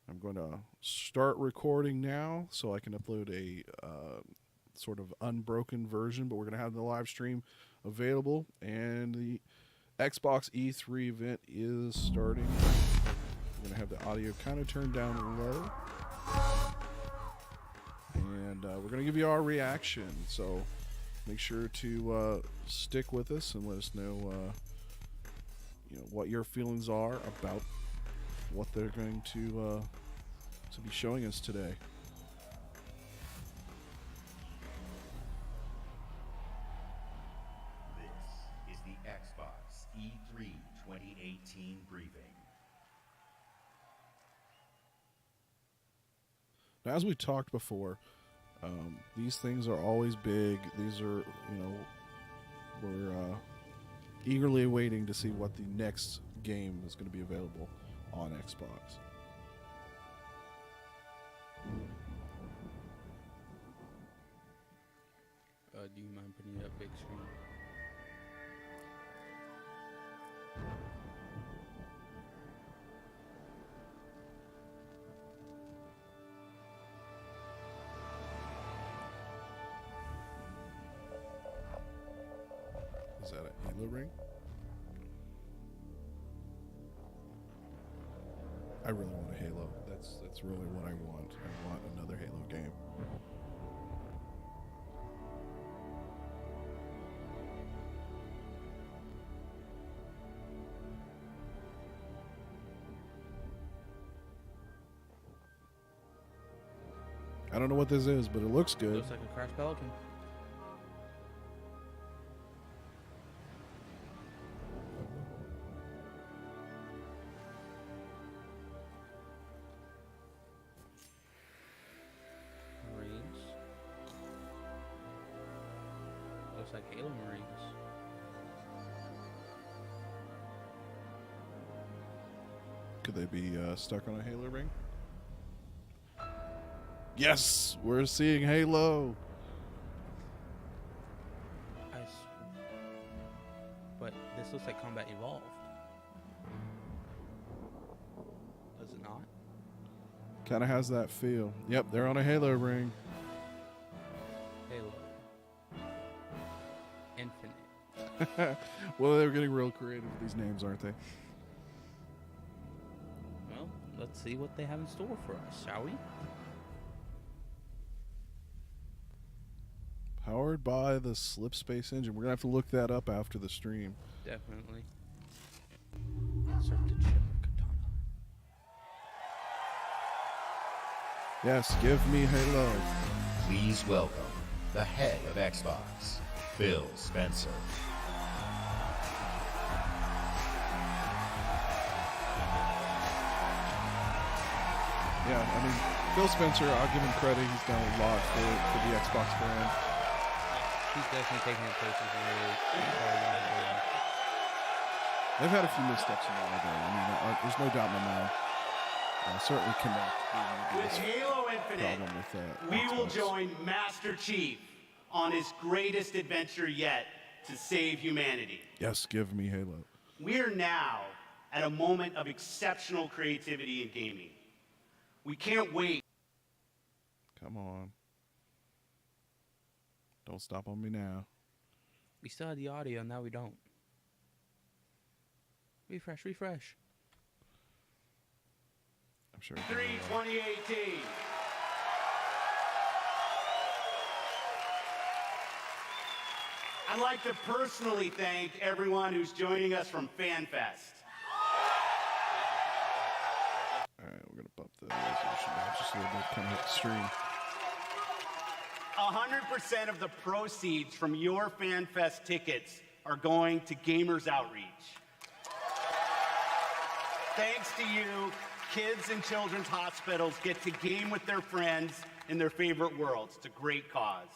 I'm going to start recording now so I can upload a sort of unbroken version, but we're going to have the live stream available, and the Xbox E3 event is starting. We're going to have the audio kind of turned down low, and we're going to give you our reaction, so make sure to stick with us and let us know, what your feelings are about what they're going to be showing us today. This is the Xbox E3 2018 briefing. Now, as we talked before, these things are always big. These are, we're eagerly waiting to see what the next game is going to be available on Xbox. Do you mind putting it up big screen? Is that a Halo ring? I really want a Halo. That's really what I want. I want another Halo game. I don't know what this is, but it looks good. Looks like a Crash Pelican. Marines. Looks like Halo Marines. Could they be stuck on a Halo ring? Yes, we're seeing Halo. But this looks like Combat Evolved. Does it not? Kind of has that feel. Yep, they're on a Halo ring. Halo. Infinite. Well, they're getting real creative with these names, aren't they? Well, let's see what they have in store for us, shall we? Powered by the Slip Space engine. We're going to have to look that up after the stream. Definitely. Insert the chip of katana. Yes, give me Halo. Please welcome the head of Xbox, Phil Spencer. Yeah, I mean, Phil Spencer, I'll give him credit. He's done a lot for the Xbox brand. He's definitely taking it places really. They've had a few missteps in the way there. I mean, there's no doubt in my mind. Certainly connect with Halo Infinite, we will join Master Chief on his greatest adventure yet to save humanity. Yes, give me Halo. We're now at a moment of exceptional creativity in gaming. We can't wait. Come on. Don't stop on me now. We still had the audio, now we don't. Refresh. I'm sure. 3/2018. I'd like to personally thank everyone who's joining us from FanFest. All right, we're going to bump the resolution down just a little bit, kind of hit the stream. 100% of the proceeds from your FanFest tickets are going to Gamers Outreach. Thanks to you, kids in children's hospitals get to game with their friends in their favorite worlds. It's a great cause.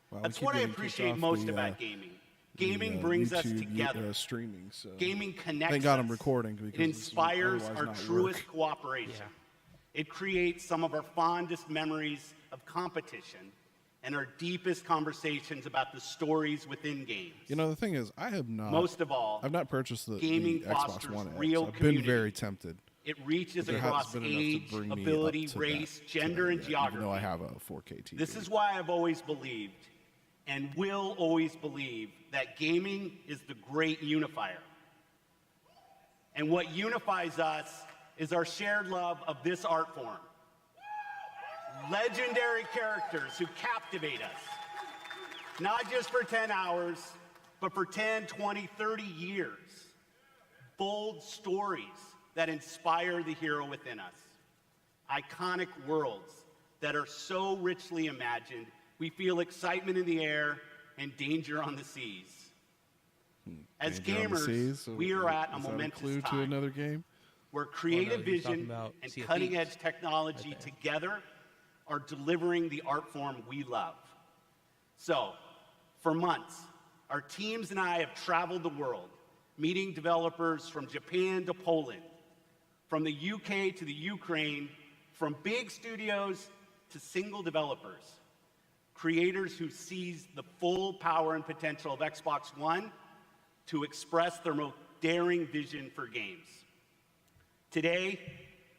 Wow, That's what I appreciate most about gaming. Gaming brings us YouTube, together. Streaming, so Gaming connects thank God us. I'm recording because It inspires this would our otherwise not truest work. cooperation. Yeah. It creates some of our fondest memories of competition and our deepest conversations about the stories within games. You know, the thing is, I have not. Most of all, I've not purchased the gaming Xbox fosters One X. real I've been community. very tempted. It reaches There across hasn't been enough to age, bring me up ability, to race, that gender, and yet, geography. even though I have a 4K TV. This is why I've always believed and will always believe that gaming is the great unifier. And what unifies us is our shared love of this art form. Legendary characters who captivate us, not just for 10 hours, but for 10, 20, 30 years. Bold stories that inspire the hero within us. Iconic worlds that are so richly imagined, we feel excitement in the air and danger on the seas. As Danger on the gamers, Seas, so we are at a is that momentous clue to time another game? where creative he's talking vision about and Sea of cutting-edge Thieves. technology Right there. together are delivering the art form we love. So, for months, our teams and I have traveled the world, meeting developers from Japan to Poland, from the UK to the Ukraine, from big studios to single developers, creators who seize the full power and potential of Xbox One to express their most daring vision for games. Today,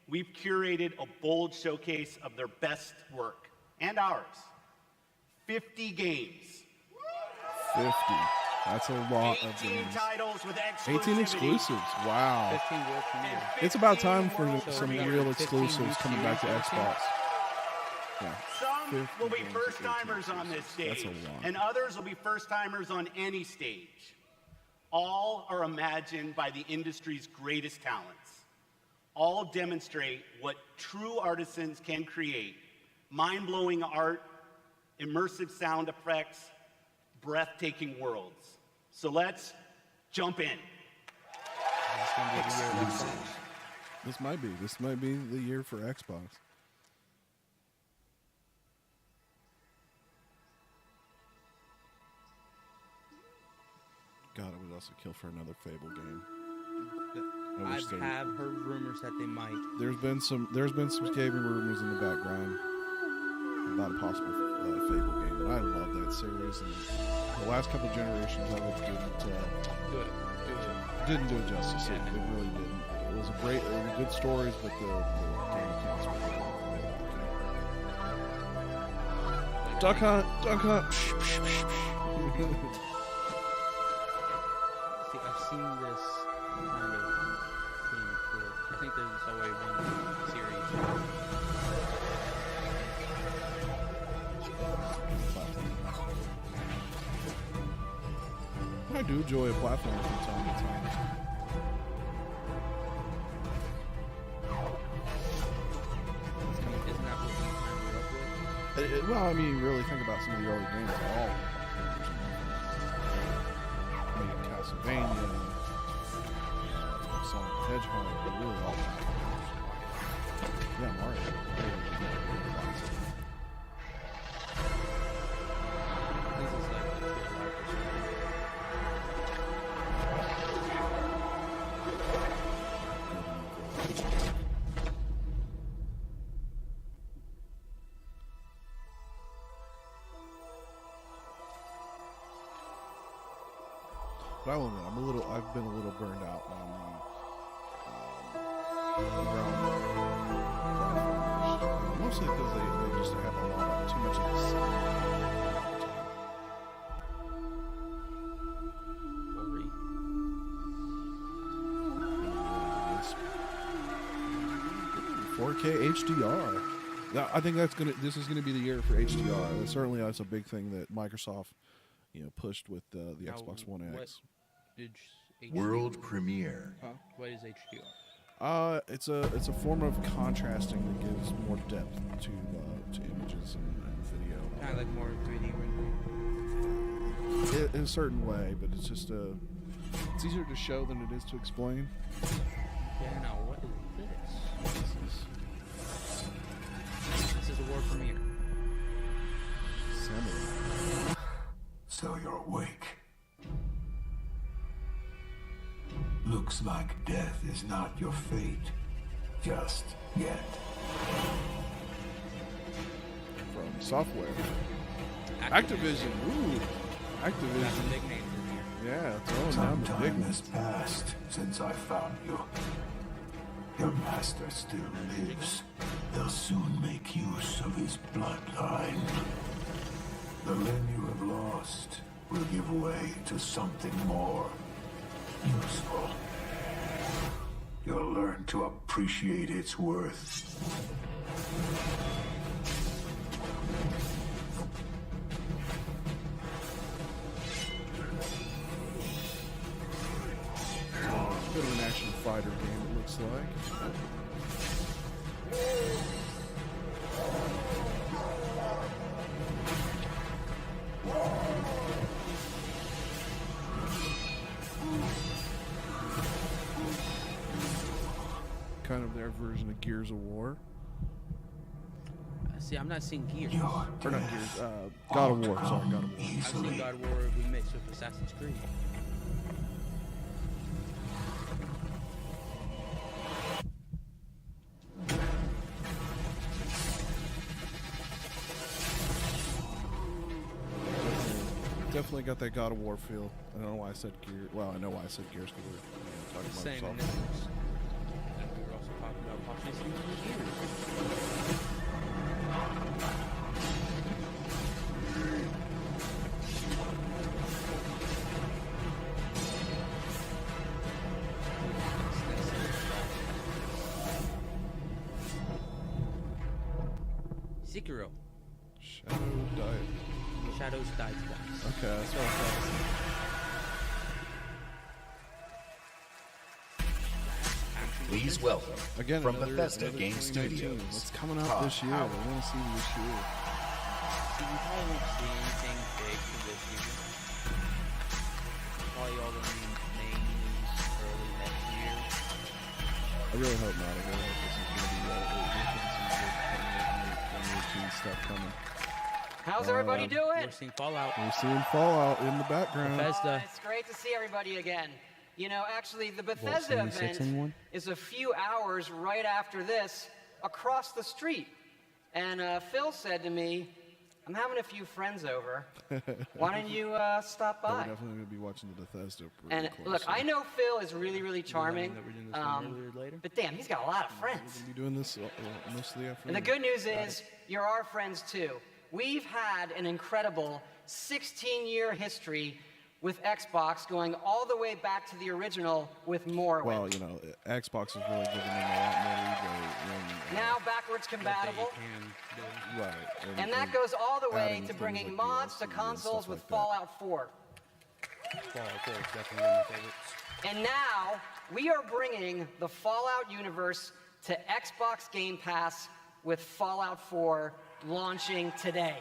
we've curated a bold showcase of their best work, and ours. 50 games. 50. That's a lot 18 of games. titles with exclusivity. 18 exclusives. Wow. 15 world premiere. and It's about 15 time for world some premieres. real 15 exclusives coming back to new Xbox. Yeah. Some 50 will be games, first-timers 18 on this exclusives. stage, That's a lot. and others will be first-timers on any stage. All are imagined by the industry's greatest talents. All demonstrate what true artisans can create: mind-blowing art, immersive sound effects, breathtaking worlds. So let's jump in. It's gonna be the year of Xbox. This might be the year for Xbox. God, I would also kill for another Fable game. I wish I have heard rumors that they might. There's been some gaming rumors in the background about a possible Fable game, and I love that series. And the last couple generations of it didn't do it justice. Yeah. It really didn't. It was they were good stories, but the game counts were good. Duck hunt, duck hunt. See, I've seen this kind of theme before. I think there's always one series. I do enjoy a platform from time to time. Isn't that what you kind of grew up with? Well, I mean, you really think about some of the early games. They're all I mean, Castlevania, Sonic the Hedgehog, they're really all platformers. Yeah, Mario. Really classic. This is like the true life or something. But I will admit, I've been a little burned out on the ground platformers. Mostly because they just have a lot of too much of the same. Worry. 4K HDR. Now, I think this is gonna be the year for HDR. Certainly, that's a big thing that Microsoft, pushed with the Now, Xbox One what X. did HDR World premiere. What is HDR? It's a form of contrasting that gives more depth to images and video. Kind of like more 3D rendering. In a certain way, but it's just it's easier to show than it is to explain. Yeah, now what is this? This is the world premiere. Samurai. So you're awake. Looks like death is not your fate. Just yet. From software. Activision. Ooh. That's a Activision. big name for here. Yeah, throwing down Some the big time has ones. passed since I found you. Your master still lives. They'll soon make use of his bloodline. The limb you have lost will give way to something more useful. You'll learn to appreciate its worth. Bit of an action fighter game, it looks like. Kind of their version of Gears of War. See, I'm not seeing Gears. Your Or not death Gears, God of War. Sorry, God of War. I've seen easily. God of War remixed with Assassin's Creed. Definitely got that God of War feel. I don't know why I said Gears. Well, I know why I said Gears because we're talking about Same in Microsoft. this one. And we were also talking about possibly seeing Gears. Sekiro. Shadows died twice. Okay, that's what I thought. Please welcome Again, from another, Bethesda another Game 2019. Studios. What's coming out Todd this year? Howard. I want to see this year. See, we probably won't see anything big for this year. Probably all the main news early next year. I really hope not. I really hope this is going to be some good 2018 stuff coming. How's everybody doing? We're seeing Fallout. We're seeing Fallout in the background. Bethesda. It's great to see everybody again. You know, actually, the Vault Bethesda 76 event anyone? is a few hours right after this across the street. And Phil said to me, I'm having a few friends over. Why don't you stop We're by? definitely going to be watching the Bethesda pretty And closely. look, I know Phil is really, really charming. that we're doing this one earlier or later? But damn, he's got a lot of We're friends. going to be doing this most of the afternoon. And the good news is, you're our friends too. We've had an incredible 16-year history with Xbox, going all the way back to the original with Morrowind. Well, you know, Xbox is really giving them a lot more leeway. Now backwards compatible. Right. And that goes all the way adding to things bringing like mods DLC to and consoles stuff with like that. Fallout 4. Fallout 4 is definitely one of my favorites. And now, we are bringing the Fallout universe to Xbox Game Pass with Fallout 4 launching today.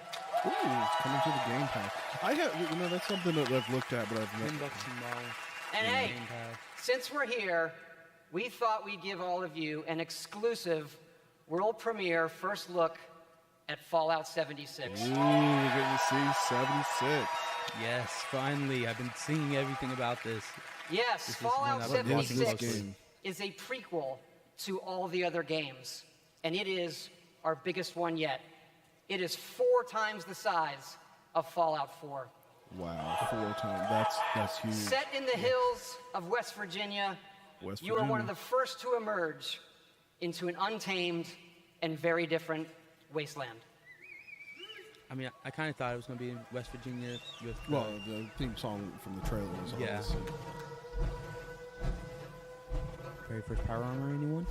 Ooh, it's coming to the Game Pass. I have, you know, that's something that I've looked at, but I've $10 never. tomorrow. And Yeah, hey, Game Pass. since we're here, we thought we'd give all of you an exclusive world premiere first look at Fallout 76. Ooh, we're getting to see 76. Yes, finally. I've been seeing everything about this. Yes, This is Fallout one I've been watching 76 closely. is a prequel to all the other games, and it is our biggest one yet. It is 4 times the size of Fallout 4. Wow, 4 times. That's huge. Set in the hills of West Virginia, West you are one of Virginia. the first to emerge into an untamed and very different wasteland. I mean, I kind of thought it was going to be in West Virginia with. Well, the theme song from the trailer was Yeah. awesome. Very first power armor, anyone?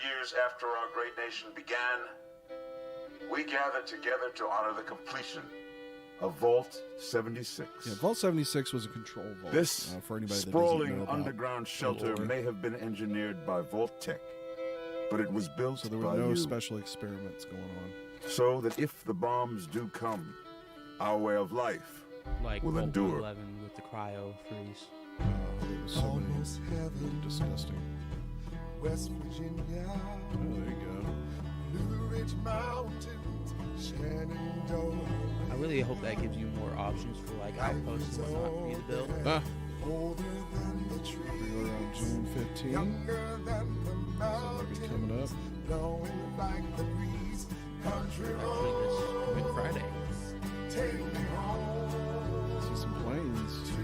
Years after our great nation began, we gathered together to honor the completion of Vault 76. Yeah, Vault 76 was a control vault. This for anybody that doesn't sprawling know about underground shelter lore. may have been engineered by Vault Tech, but it was built So there by were no you, special experiments going on. so that if the bombs do come, our way of life Like will Vault endure. 11 with the cryo freeze. There so many disgusting. West Virginia, Oh, there you go. Blue Ridge Mountains, Shenandoah. I really hope that gives you more options for like outposts and whatnot for you to build. Ah, Older than the we tree, go around June 15th. younger than the So that'll be coming mountains, up. blowing like the breeze. Country Actually, this Good Friday. take me home See some planes. to the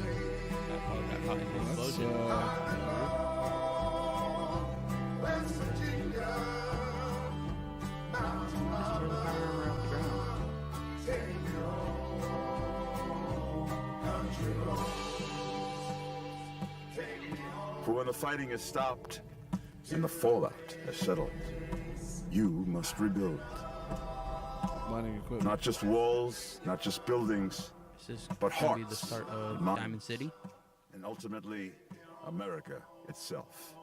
lake. That probably got caught in the That's explosion. West Virginia, mountain Just turn the power around the ground. take me home. Country roads, take me home. For when the fighting is stopped and the fallout has settled, you must rebuild. mining equipment. Not just walls, not just buildings, This is But going to be the hearts start of and minds. Diamond City. and ultimately, America itself.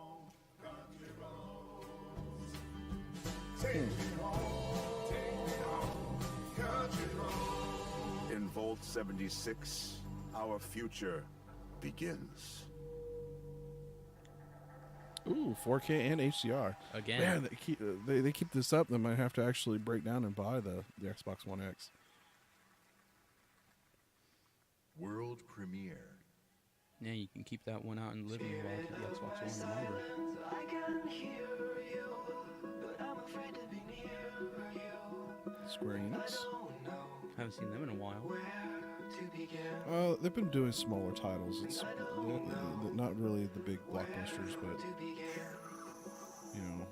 In Vault 76, our future begins. Ooh, 4K and HDR. Again. Man, they keep this up. They might have to actually break down and buy the Xbox One X. World premiere. Yeah, you can keep that one out in the living room while I keep the Xbox One longer. Square Enix. Haven't seen them in a while. They've been doing smaller titles. It's not really the big blockbusters, but you know.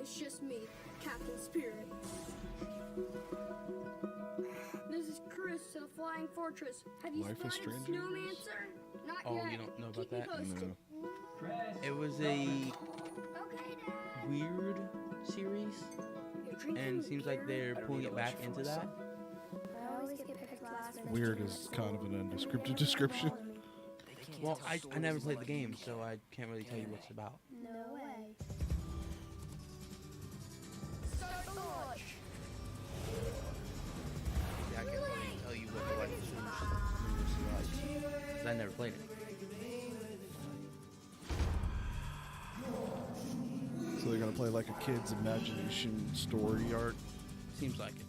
It's just me, Captain Spirit. This is Chris to the Flying Fortress. Have you Life is spotted Strange. Snowman, sir? Not Oh, yet. you don't know about Keep me that? posted. No. It was a Okay, Dad. weird series, You're drinking and it seems like beer? they're pulling it back into that. I always get picked last minute. Weird is kind of an undescriptive description. Well, I never played the game, so I can't really tell you what it's about. No way. Start the launch. Yeah, I can't really tell you what the Life is Strange universe is like, 'cause I never played it. So they're gonna play like a kid's imagination story arc. Seems like it.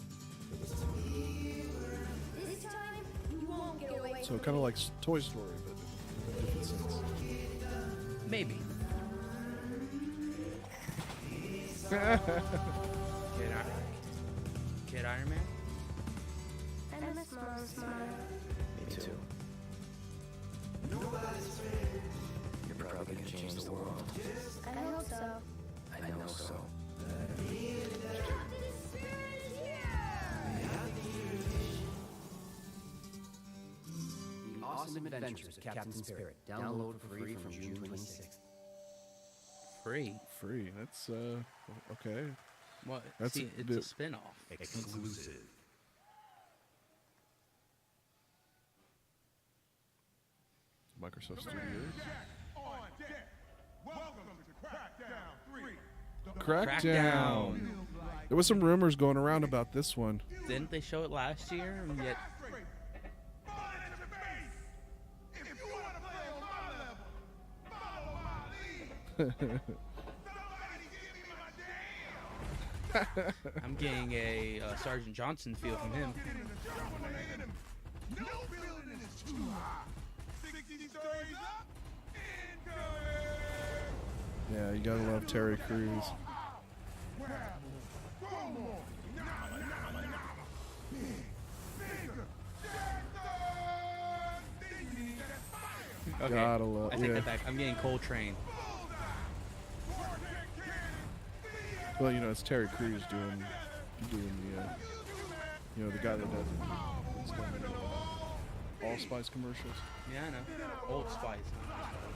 This time, you won't get away. So kind of like Toy Story, but in a different sense. Maybe. Kid Iron Man? I miss Mom's smile. Me too. You're probably gonna change the world. I hope so. I know so. Captain Spirit is here! The Awesome Adventures of Captain Spirit. Download for free from June 26th. Free. Free. That's okay. What? That's See, a it's bit- a spin-off. Exclusive. Microsoft Studios. Crackdown. There was some rumors going around about this one. Didn't they show it last year? And yet, I'm getting a Sergeant Johnson feel from him. Yeah, you gotta love Terry Crews. Okay, Gotta love. I take Yeah. that back. I'm getting Coltrane. Well, you know, it's Terry Crews doing the, you know, the guy that does it's done the, Allspice commercials. Yeah, I know. Old Spice.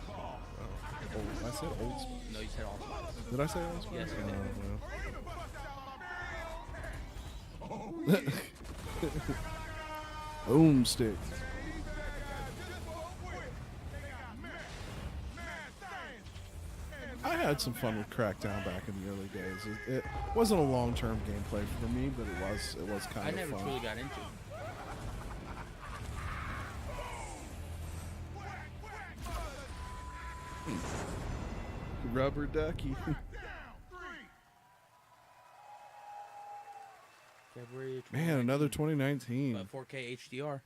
I said Old Spice. No, you said Allspice. Did I say Old Spice? Yes, you Oh, well. Boomstick. I had some fun with Crackdown back in the early days. It wasn't a long-term gameplay for me, but it was kind I of never fun. truly got into it. Rubber ducky. February. Man, another 2019. 4K HDR.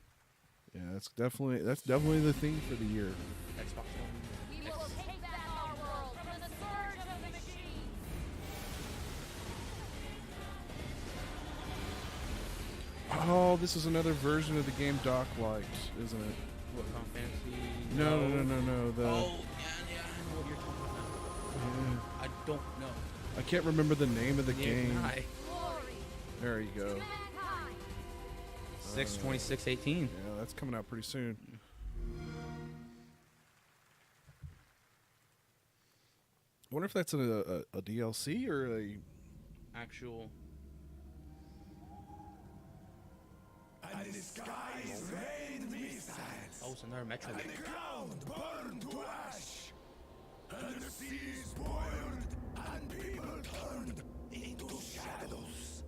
Yeah, that's definitely the theme for the year. Xbox One. We will take back our world from the surge of the machine. Oh, this is another version of the game Doc likes, isn't it? What, Final Fantasy? No. The Oh, yeah, I know what you're talking about. I don't know. I can't remember the name of the game. Hi. There you go. 6/26/18. Yeah, that's coming out pretty soon. I wonder if that's a DLC or a actual. And the skies rained missiles. Oh, it's another Metro. And the ground burned to ash. And the seas boiled. And people turned into shadows.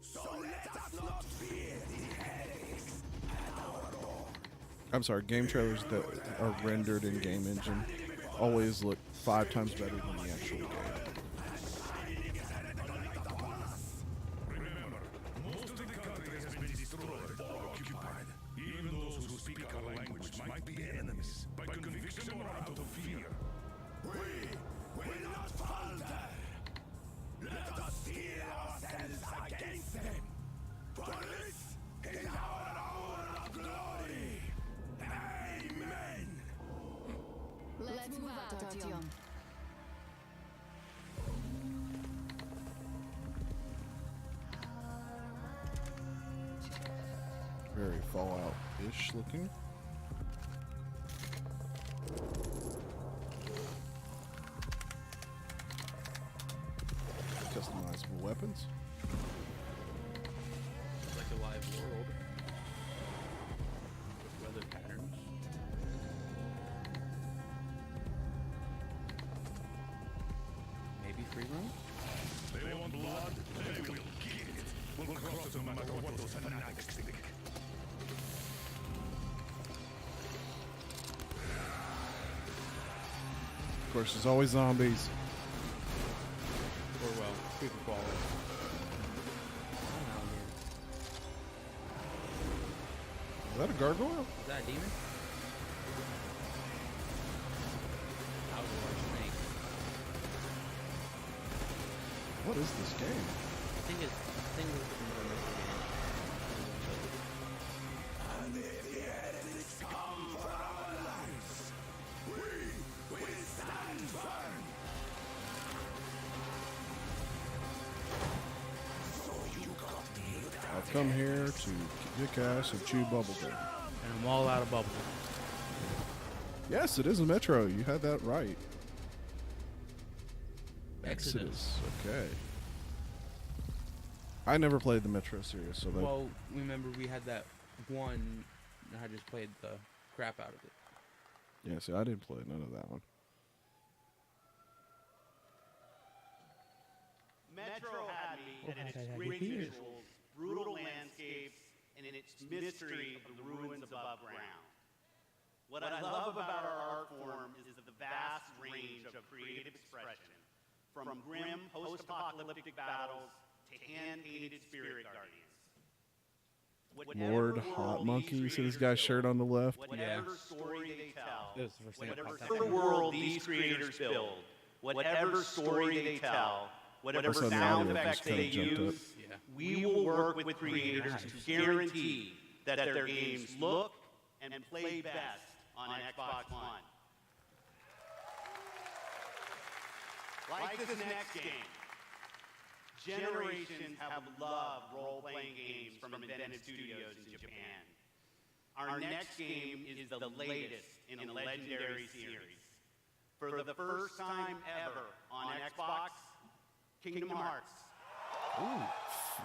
So let us not fear the headaches at our door. I'm sorry, game trailers that are rendered in Game Engine always look 5 times better than the actual game. Remember, most of the country has been destroyed or occupied. Even those who speak our language might be enemies, by conviction or out of fear. We will not falter. Let us steel ourselves against them. For this is our hour of glory. Amen. Let's move out, Artyom. Very Fallout-ish looking. Customizable weapons. It's like a live world. With weather patterns. Maybe free roam? They want blood, they will get it. We'll cross it no matter what those fanatics think. Of course, there's always zombies. Or, well, creeper crawlers. Is that a gargoyle? Is that a demon? That was a large snake. What is this game? I think it's another And if the heretics come for our lives, we will stand firm. So you got me hooked up. I've come here to kick ass and chew bubblegum. And I'm all out of bubble. Yes, it is a Metro. You had that right. Exodus. Okay. I never played the Metro series, so that. Well, remember we had that one, and I just played the crap out of it. Yeah, see, I didn't play none of that one. Metro had me in its great visuals, brutal landscapes, and in its mystery of the ruins above ground. What I love about our art form is the vast range of creative expression, from grim post-apocalyptic battles to hand-painted spirit guardians. Lord Hot Monkey. You see this guy's shirt on the left? Whatever story they tell, That was the first thing that popped whatever up. world these creators build, whatever story they tell, whatever Also, the sound audio effects just kinda they jumped up. use, we will work with creators to guarantee that their games look and play best on Xbox One. Like this next game, generations have loved role-playing games from inventive studios in Japan. Our next game is the latest in a legendary series. For the first time ever on Xbox, Kingdom Hearts.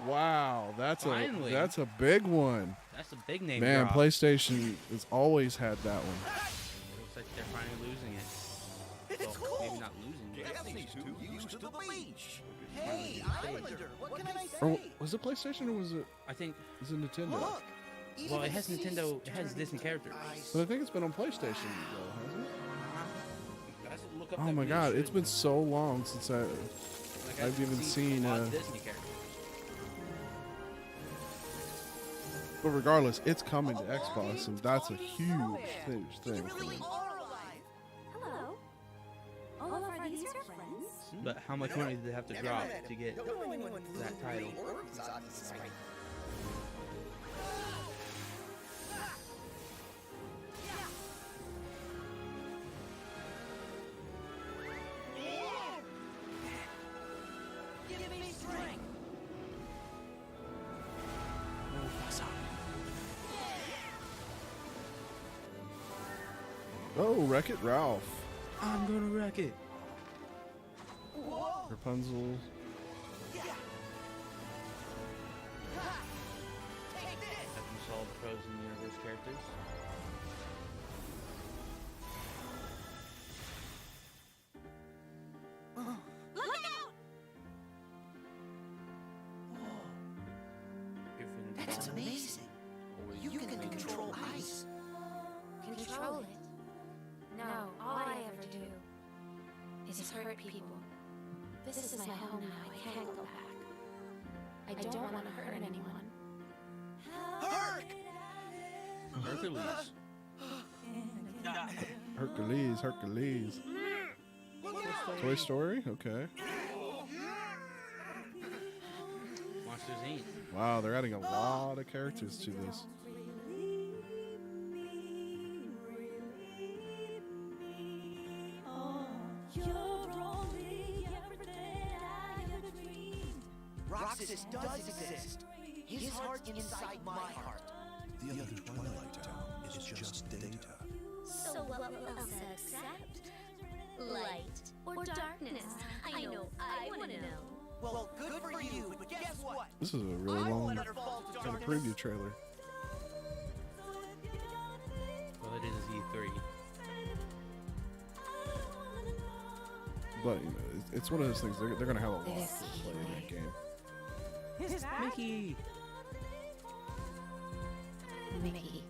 Wow, that's Finally. a big one. That's a big name Man, drop. PlayStation has always had that one. It looks like they're finally losing it. It's Well, cool. maybe not losing it. Get these two used to the beach. Hey, Islander, what can I say? Or was it PlayStation or was it I think. Nintendo? Look. Well, it has Nintendo. It has Disney characters. But I think it's been on PlayStation though, hasn't it? stuff Oh that my really god, it's should- been so long since like, I've even seen. a lot of Disney characters. But regardless, it's coming to Xbox, and that's a huge thing for me. Hello. Olaf, are these your friends? But how much money did they have to drop to get that title? Give me strength. Oh, Wreck-It Ralph. I'm gonna wreck it. Rapunzel. Have you saw the Frozen Universe characters? Look out! That's amazing. You can control ice. Control it? No, all I ever do is hurt people. This is my home now. I can't go back. I don't want to hurt anyone. Hercules. Hercules. Toy Story? Okay. Monsters Inc. Wow, they're adding a lot of characters to this. Roxas does exist. His heart's inside my heart. The other Twilight Town is just data. So what will Elsa accept? Light or darkness? I know, I want to know. Well, good for you, but guess what? This is a really I long won't let her fall to kind of darkness. preview trailer. Well, it is E3. But, you know, it's one of those things, they're going to have a lot to play in that game. Mickey. Mickey.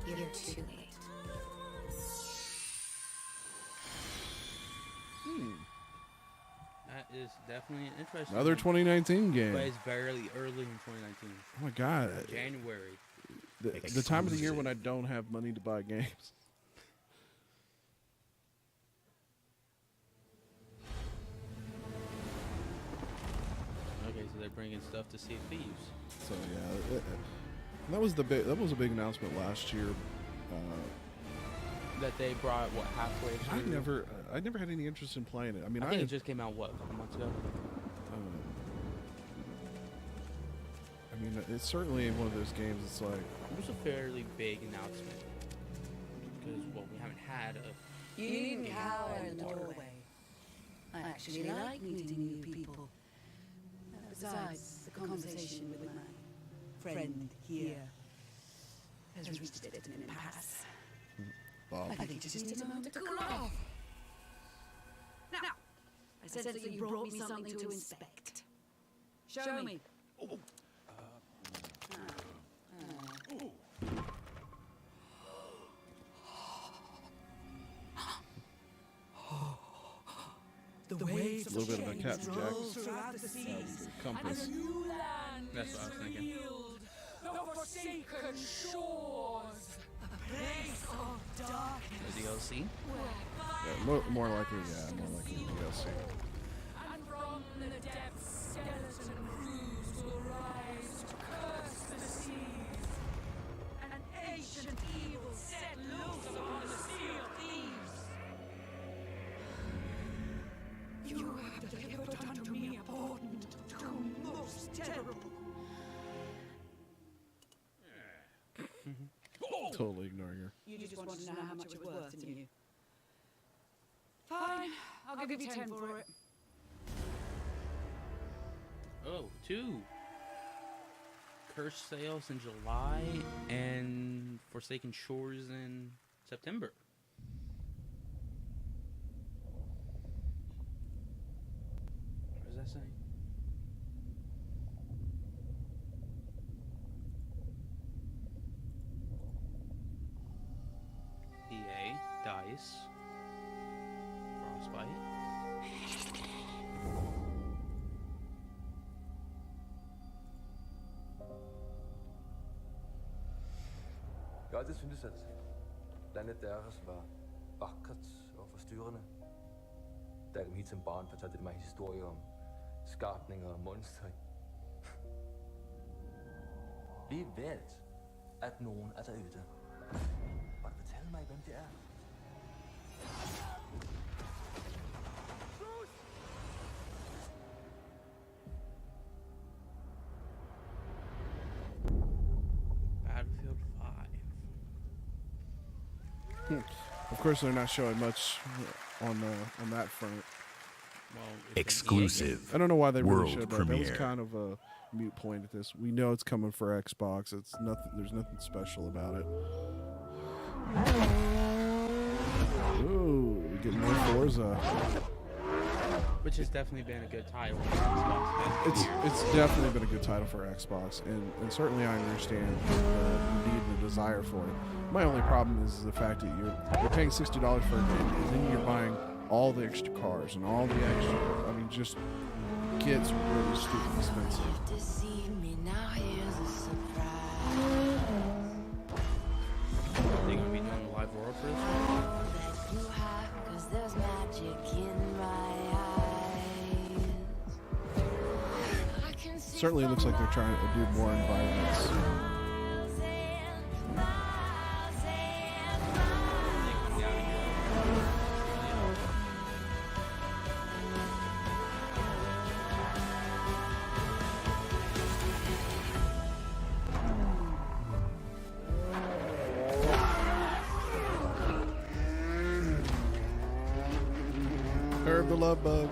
You're too late. That is definitely an interesting. Another one. 2019 game. But it's barely early in 2019. Oh my god. January. The time of the year when I don't have money to buy games. Okay, so they're bringing stuff to Sea of Thieves. So yeah, that was a big announcement last year. That they brought what halfway through. I never had any interest in playing it. I mean, I think it just came out what, a couple months ago. I mean, it's certainly one of those games. It's like It was a fairly big announcement because we haven't had a. You needn't cower in the doorway. I actually like meeting new people. Besides, the conversation with my friend here has reached a bit of an impasse. Bob. I think it's just a moment to cool off. Now, I said that you brought me something to inspect. Show me. The waves a little bit of a Captain Jack throughout the seas. compass. That's what I was thinking. The forsaken shores. A place of darkness. The DLC. Yeah, more likely DLC. And from the depths, skeleton crews will rise to curse the seas. An ancient evil set loose upon the Sea of Thieves. You have ever done to me abhorrent, to most terrible. Totally ignoring her. You just wanted to know how much it was worth, didn't you? Fine, I'll give you 10 for it. Oh, 2 Curse sales in July and Forsaken Shores in September. What does that say? EA, DICE, har altid syntes, at landet deres var vakkert og forstyrrende. Da jeg kom hit som barn, fortalte de mig historier om skabninger og monstre. Vi ved, at nogen er derude. Og fortæl mig, hvem det er. Battlefield 5. Of course, they're not showing much on that front. Well, Exclusive. I don't know why they really world showed that. premiere. That was kind of a mute point at this. We know it's coming for Xbox. It's nothing. There's nothing special about it. Ooh, we get more Forza. Which has definitely been a good title for Xbox. It's definitely been a good title for Xbox, and certainly I understand the need and the desire for it. My only problem is the fact that you're paying $60 for a game, and then you're buying all the extra cars and all the extra. I mean, just gets really stupid expensive. Are they gonna be doing a live world for this one? Certainly, it looks like they're trying to do more environments. Herb the Love Bug.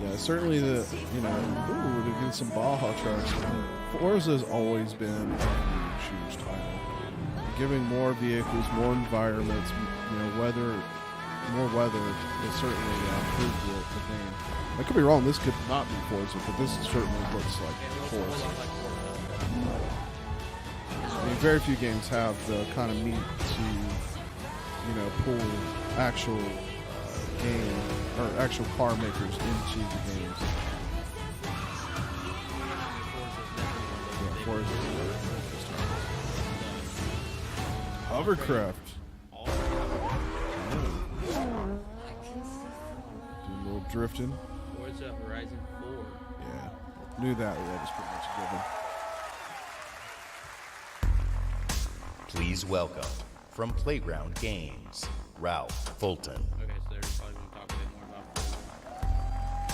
Yeah, certainly the, you know, ooh, to get some Baja trucks. Forza's always been a huge title. Giving more vehicles, more environments, you know, more weather will certainly improve the game. I could be wrong, this could not be Forza, but this certainly looks like Forza. I mean, very few games have the kind of meat to, you know, pull actual game or actual car makers into the games. Yeah, Forza. Hovercraft. Do a little drifting. Forza Horizon 4. Yeah, knew that was pretty much a given. Please welcome, from Playground Games, Ralph Fulton. Okay, so they're probably going to talk a bit more about Forza.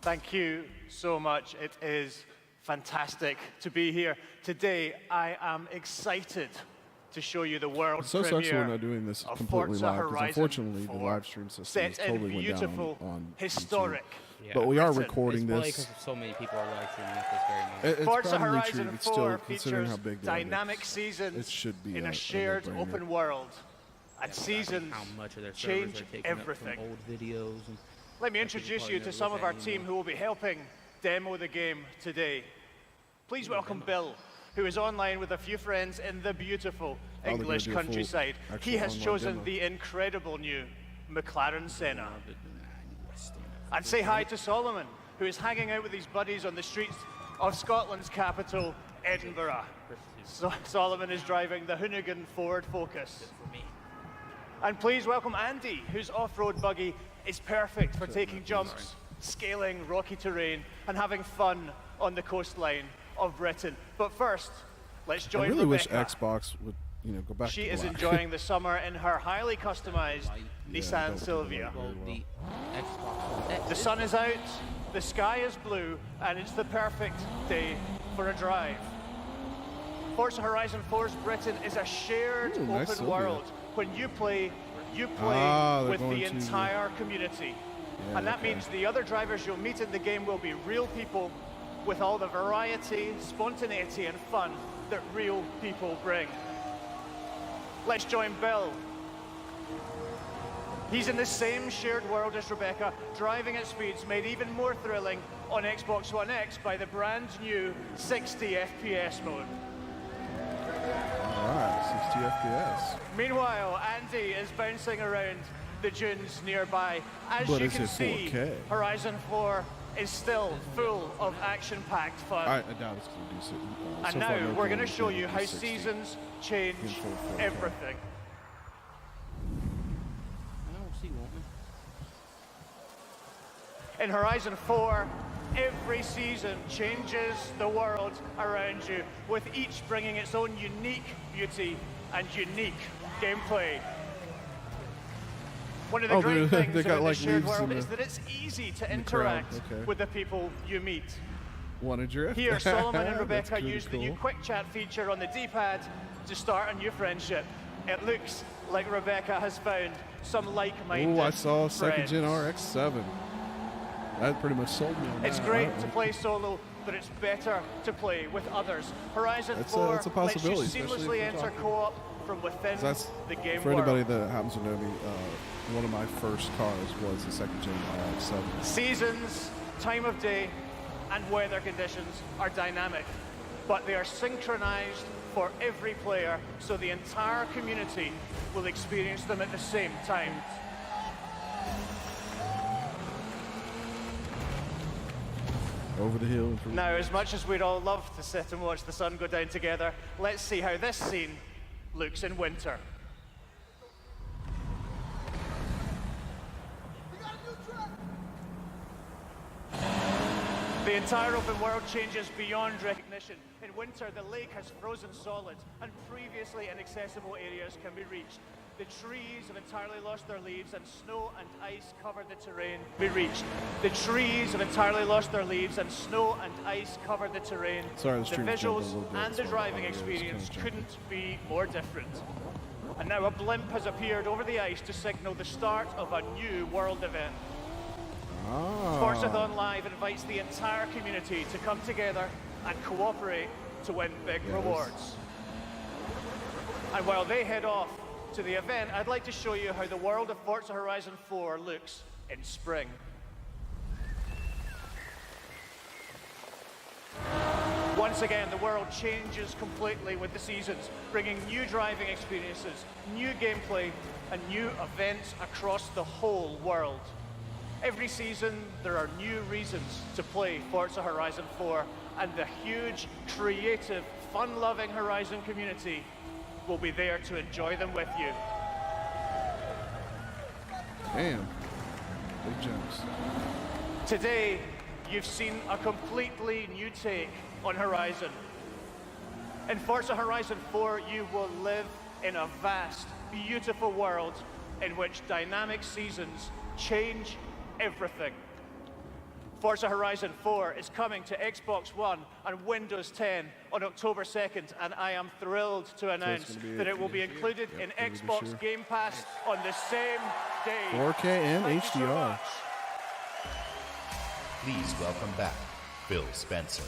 Thank you so much. It is fantastic to be here. Today, I am excited to show you the world It so sucks premiere we're not doing this of completely Forza live, because Horizon unfortunately the 4, live stream system set is totally in went down beautiful, on historic. YouTube. But we are Britain. recording It's probably this. because so many people are live streaming at this very moment. It's Forza probably Horizon true, but 4 still, considering how features big they are, dynamic seasons it should be in a a shared no-brainer. open world. And Yeah, seasons how much of their servers change are taken up everything. from old videos. And Let me that people introduce probably you to never some look of our at team anymore. who will be helping demo the game today. Please welcome Bill, who is online with a few friends in the beautiful they're gonna English do a full countryside. actual He has online chosen demo. the incredible new McLaren Senna. And say hi to Solomon, who is hanging out with his buddies on the streets of Scotland's capital, Edinburgh. Solomon is driving the Hoonigan Ford Focus. And please welcome Andy, whose off-road buggy is perfect for taking jumps, scaling rocky terrain, and having fun on the coastline of Britain. But first, let's I join really wish Rebecca. Xbox would, you know, go back She to is black. enjoying the summer in her highly customized Yeah, Nissan don't do Silvia. that very well. The sun is out, the sky is blue, and it's the perfect day for a drive. Forza Horizon 4's Britain is a shared Ooh, open nice Silvia. world. When you play They're with going the to- entire community. Yeah, And that okay. means the other drivers you'll meet in the game will be real people with all the variety, spontaneity, and fun that real people bring. Let's join Bill. He's in the same shared world as Rebecca, driving at speeds made even more thrilling on Xbox One X by the brand new 60 FPS mode. All right, 60 FPS. Meanwhile, Andy is bouncing around the dunes nearby. As But you is can it see, 4K? Horizon 4 is still full of action-packed fun. I doubt it's going to do so. And so now far, no we're game going to has show been you able to how do 60 seasons change in full 4K. everything. In Horizon 4, every season changes the world around you, with each bringing its own unique beauty and unique gameplay. One of the great things they got about like the shared leaves in world is the- that it's easy to in the crowd, interact okay. with the people you meet. Want to drift? Here, Solomon and That's Rebecca pretty used the new cool. quick chat feature on the D-pad to start a new friendship. It looks like Rebecca has found some like-minded Oh, I saw second gen friends. RX-7. That pretty much sold me on It's that. great I- to play solo, but it's better to play with others. Horizon That's 4 that's a lets you possibility, especially seamlessly if we're enter talking- co-op from within That's the game for world. anybody that happens to know me. One of my first cars was a second gen RX-7. Seasons, time of day, and weather conditions are dynamic, but they are synchronized for every player, so the entire community will experience them at the same time. Over the hill. And through. Now, as much as we'd all love to sit and watch the sun go down together, let's see how this scene looks in winter. The entire open world changes beyond recognition. In winter, the lake has frozen solid, and previously inaccessible areas can be reached. The trees have entirely lost their leaves, and snow and ice cover the terrain. The trees have entirely lost their leaves, and snow and ice cover the terrain. Sorry, the the stream's jumping a visuals little bit, and the so driving audio is kinda experience jumping. couldn't be more different. And now a blimp has appeared over the ice to signal the start of a new world event. Ah. Forzathon Live invites the entire community to come together and cooperate to win big Yes. rewards. And while they head off to the event, I'd like to show you how the world of Forza Horizon 4 looks in spring. Once again, the world changes completely with the seasons, bringing new driving experiences, new gameplay, and new events across the whole world. Every season, there are new reasons to play Forza Horizon 4, and the huge, creative, fun-loving Horizon community will be there to enjoy them with you. Damn. Big jumps. Today, you've seen a completely new take on Horizon. In Forza Horizon 4, you will live in a vast, beautiful world in which dynamic seasons change everything. Forza Horizon 4 is coming to Xbox One and Windows 10 on October 2nd, and I am thrilled to announce gonna be that it will be included Yep, in it'll be Xbox sure. Game Pass on the same day. 4K and Thank you so HDR. much. Please welcome back Phil Spencer.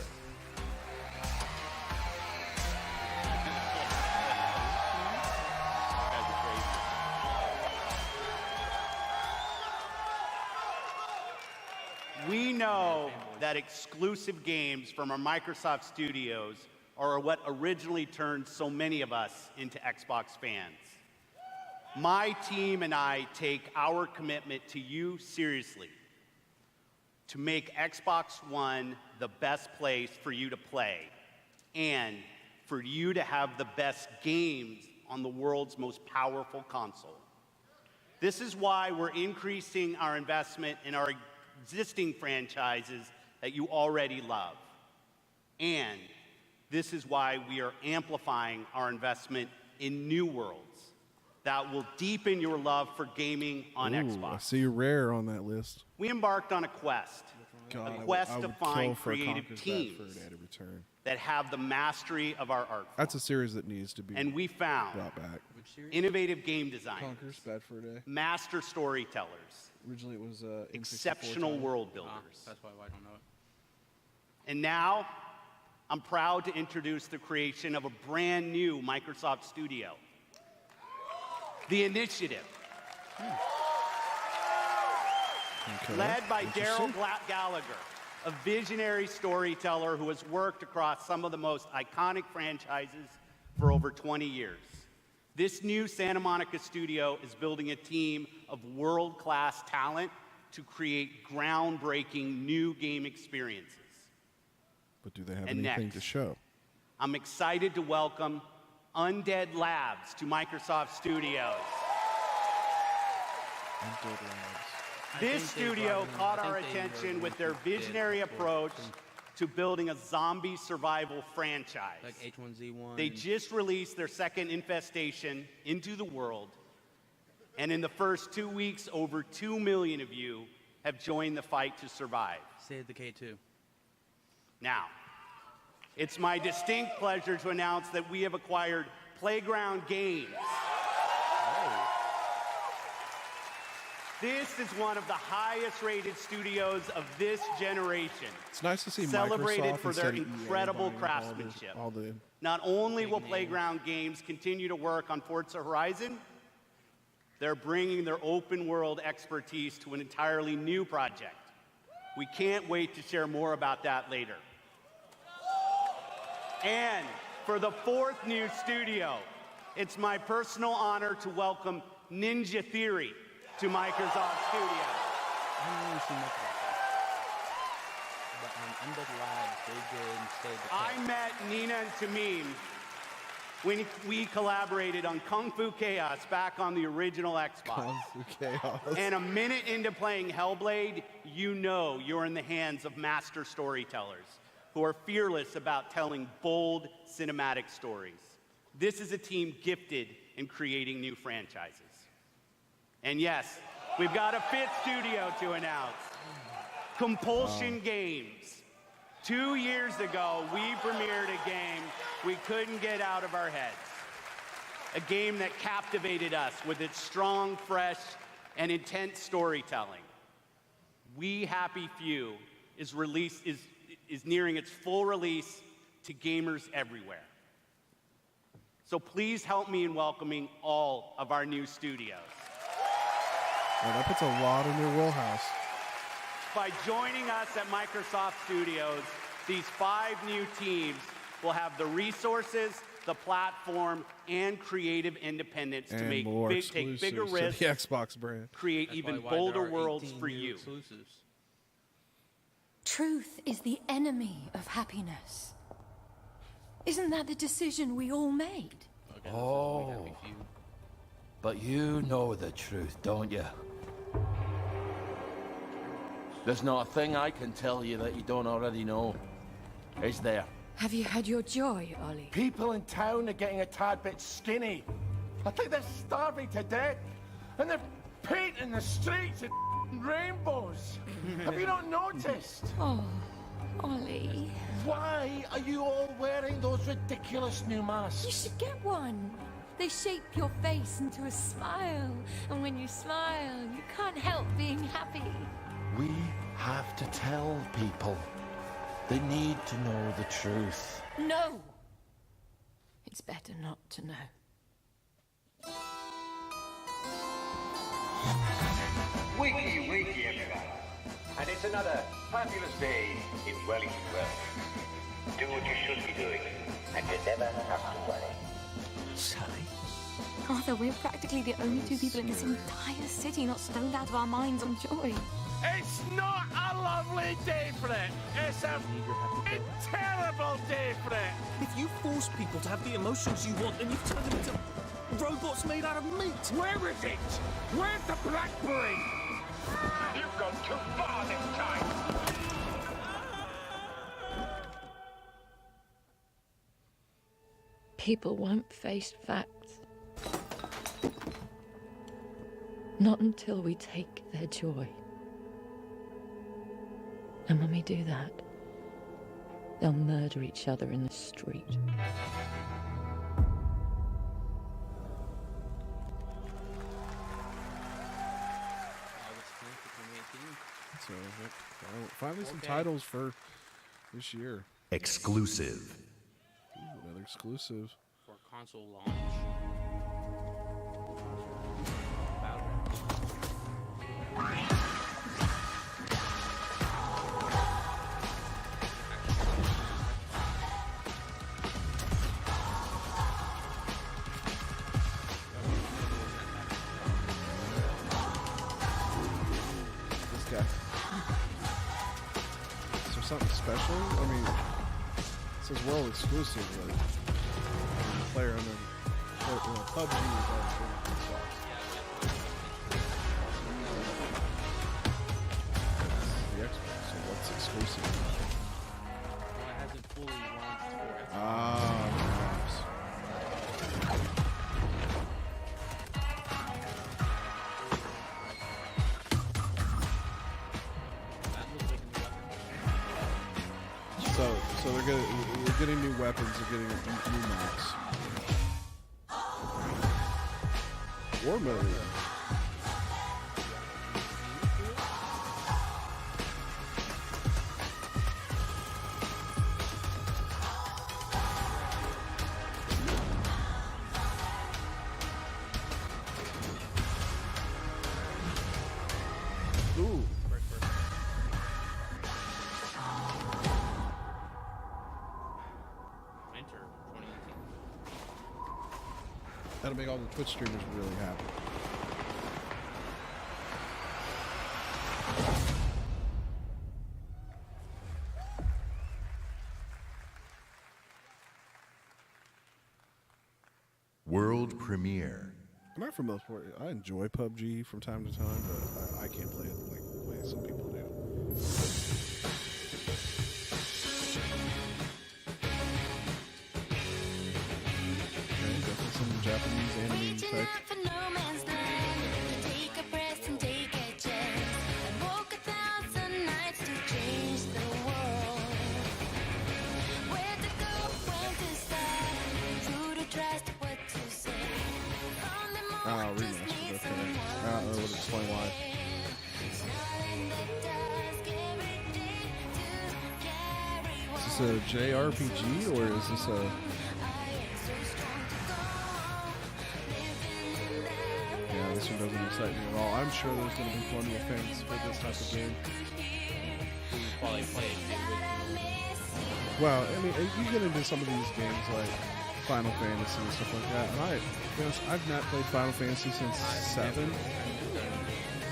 We know that exclusive games from our Microsoft studios are what originally turned so many of us into Xbox fans. My team and I take our commitment to you seriously, to make Xbox One the best place for you to play and for you to have the best games on the world's most powerful console. This is why we're increasing our investment in our existing franchises that you already love. And this is why we are amplifying our investment in new worlds that will deepen your love for gaming on Ooh, I Xbox. see rare on that list. We embarked on a quest, God, a quest I to would find kill for a creative Conker's teams Bad Fur Day to return. that have the mastery of our art form. That's a series that needs to be And we found brought back. innovative game designers, Conker's Bad Fur Day. master storytellers, Originally, it was N64 exceptional title. world builders. That's why I don't know it. And now, I'm proud to introduce the creation of a brand new Microsoft studio, The Initiative. Okay, Led by interesting. Daryl Gallagher, a visionary storyteller who has worked across some of the most iconic franchises for over 20 years. This new Santa Monica studio is building a team of world-class talent to create groundbreaking new game experiences. But do they have And anything next, to show? I'm excited to welcome Undead Labs to Microsoft Studios. Undead Labs. This studio caught our attention with their visionary approach to building a zombie survival franchise. Like H1Z1. They just released their second infestation, Into the World, and in the first 2 weeks, over 2 million of you have joined the fight to survive. Save the K2. Now, it's my distinct pleasure to announce that we have acquired Playground Games. This is one of the highest-rated studios of this generation. It's nice to see celebrated Microsoft for their instead of EA incredible buying craftsmanship. all the Not only will Playground Games continue to work on Forza Horizon, they're bringing their open-world expertise to an entirely new project. We can't wait to share more about that later. And for the fourth new studio, it's my personal honor to welcome Ninja Theory to Microsoft Studios. I haven't really seen much about that. But Undead Labs, they did Save the I met Nina and Tamim when we collaborated on Kung Fu Chaos back on the original Xbox. Kung Fu Chaos. And a minute into playing Hellblade, you know you're in the hands of master storytellers who are fearless about telling bold cinematic stories. This is a team gifted in creating new franchises. And yes, we've got a fifth studio to announce. Compulsion Games. 2 years ago, we premiered a game we couldn't get out of our heads. A game that captivated us with its strong, fresh, and intense storytelling. We Happy Few is nearing its full release to gamers everywhere. So please help me in welcoming all of our new studios. Well, that puts a lot in their wheelhouse. By joining us at Microsoft Studios, these 5 new teams will have the resources, the platform, and creative independence to make take bigger risks, to the Xbox brand. create even bolder worlds for you. Exclusives. Truth is the enemy of happiness. Isn't that the decision we all made? Oh, but you know the truth, don't you? There's not a thing I can tell you that you don't already know. Is there? Have you had your joy, Ollie? People in town are getting a tad bit skinny. I think they're starving to death. And they're painting the streets in rainbows. Have you not noticed? Oh, Ollie. Why are you all wearing those ridiculous new masks? You should get one. They shape your face into a smile. And when you smile, you can't help being happy. We have to tell people. They need to know the truth. No! It's better not to know. Wakey, wakey, everyone. And it's another fabulous day in Wellington Welsh. Do what you should be doing, and you never have to worry. Sally? Arthur, we're practically the only 2 people in this entire city not stoned out of our minds on joy. It's not a lovely day for it. It's a terrible day for it. If you force people to have the emotions you want, then you've turned them into robots made out of meat. Where is it? Where's the blackberry? You've gone too far this time. People won't face facts. Not until we take their joy. And when we do that, they'll murder each other in the street. So, finally some titles for this year. Exclusive. Ooh, another exclusive. For console launch. guy. Is there something special? I mean, it says world exclusive, but player on the PUBG is on Xbox. The Xbox, so what's exclusive? Well, it hasn't fully launched for Xbox. Perhaps. So they're getting new weapons, they're getting new maps. War mode. Ooh. Winter 2018. That'll make all the Twitch streamers really happy. World premiere. Not for most part. I enjoy PUBG from time to time, but I can't play it like the way some people do. Okay, definitely some Japanese anime type. Oh, remastered, okay. That would explain why. Is this a JRPG or is this a... Yeah, this one doesn't excite me at all. I'm sure there's going to be plenty of fans for this type of game. Probably play it. Well, I mean, you get into some of these games like Final Fantasy and stuff like that, and I've not played Final Fantasy since 7.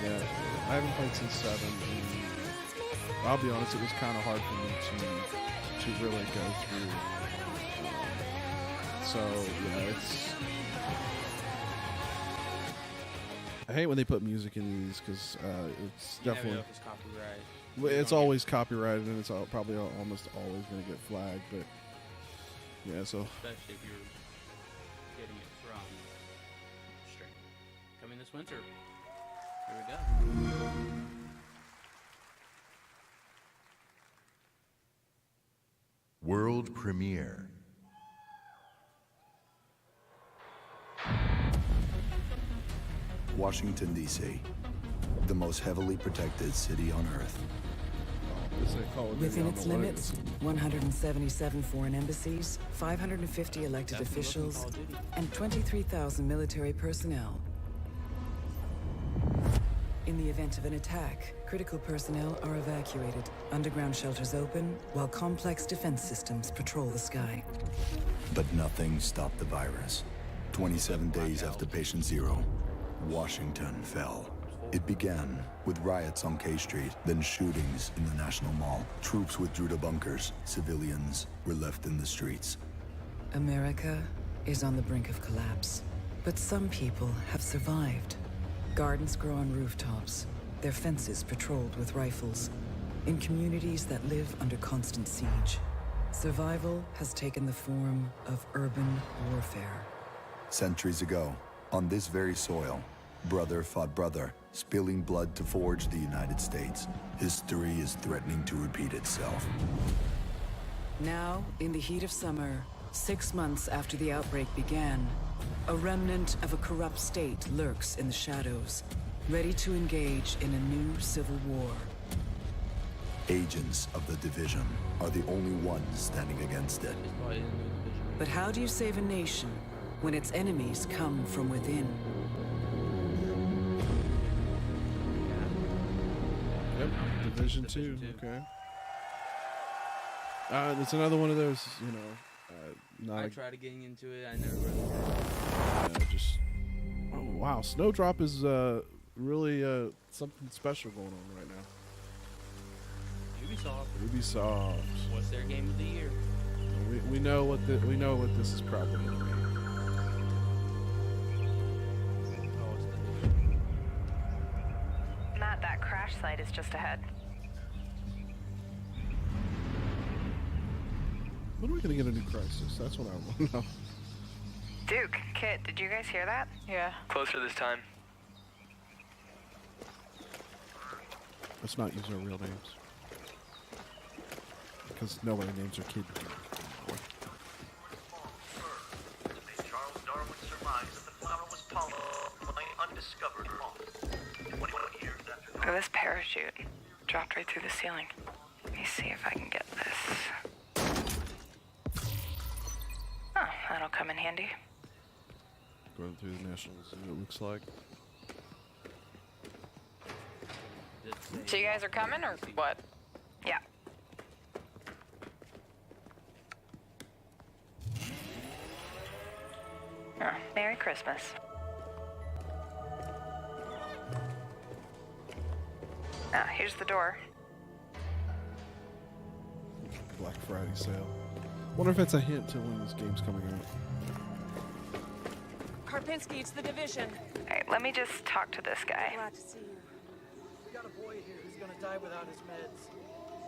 Yeah, I haven't played since 7. And I'll be honest, it was kind of hard for me to really go through. So yeah, I hate when they put music in these because it's definitely It's copyright. it's always copyrighted and it's probably almost always going to get flagged. But yeah, so Especially if you're getting it from stream. Coming this winter. Here we go. World premiere. Washington, D.C., the most heavily protected city on Earth. Within its limits, 177 foreign embassies, 550 elected officials, and 23,000 military personnel. In the event of an attack, critical personnel are evacuated, underground shelters open, while complex defense systems patrol the sky. But nothing stopped the virus. 27 days after patient zero, Washington fell. It began with riots on K Street, then shootings in the National Mall. Troops withdrew to bunkers. Civilians were left in the streets. America is on the brink of collapse, but some people have survived. Gardens grow on rooftops, their fences patrolled with rifles, in communities that live under constant siege. Survival has taken the form of urban warfare. Centuries ago, on this very soil, brother fought brother, spilling blood to forge the United States. History is threatening to repeat itself. Now, in the heat of summer, 6 months after the outbreak began, a remnant of a corrupt state lurks in the shadows, ready to engage in a new civil war. Agents of the division are the only ones standing against it. But how do you save a nation when its enemies come from within? Yep, Division 2, okay. It's another one of those, you know, not I tried getting into it. I never really just. Oh wow, Snowdrop is really something special going on right now. Ubisoft. What's their game of the year? We know what this is probably going to be. Matt, that crash site is just ahead. When are we going to get a new Crisis? That's what I want to know. Duke, Kit, did you guys hear that? Yeah. Closer this time. Let's not use our real names. Because nobody names their kid. Charles Darwin surmised that the flower was pollen by undiscovered moth. 21 years after Look at this parachute. Dropped right through the ceiling. Let me see if I can get this. Oh, that'll come in handy. Going through the National Zoo, it looks like. So you guys are coming or what? Yeah. Oh, Merry Christmas. Ah, here's the door. Black Friday sale. Wonder if it's a hint to when this game's coming out. Karpinski, it's the division. Alright, let me just talk to this guy. Glad to see you. We got a boy here who's gonna die without his meds.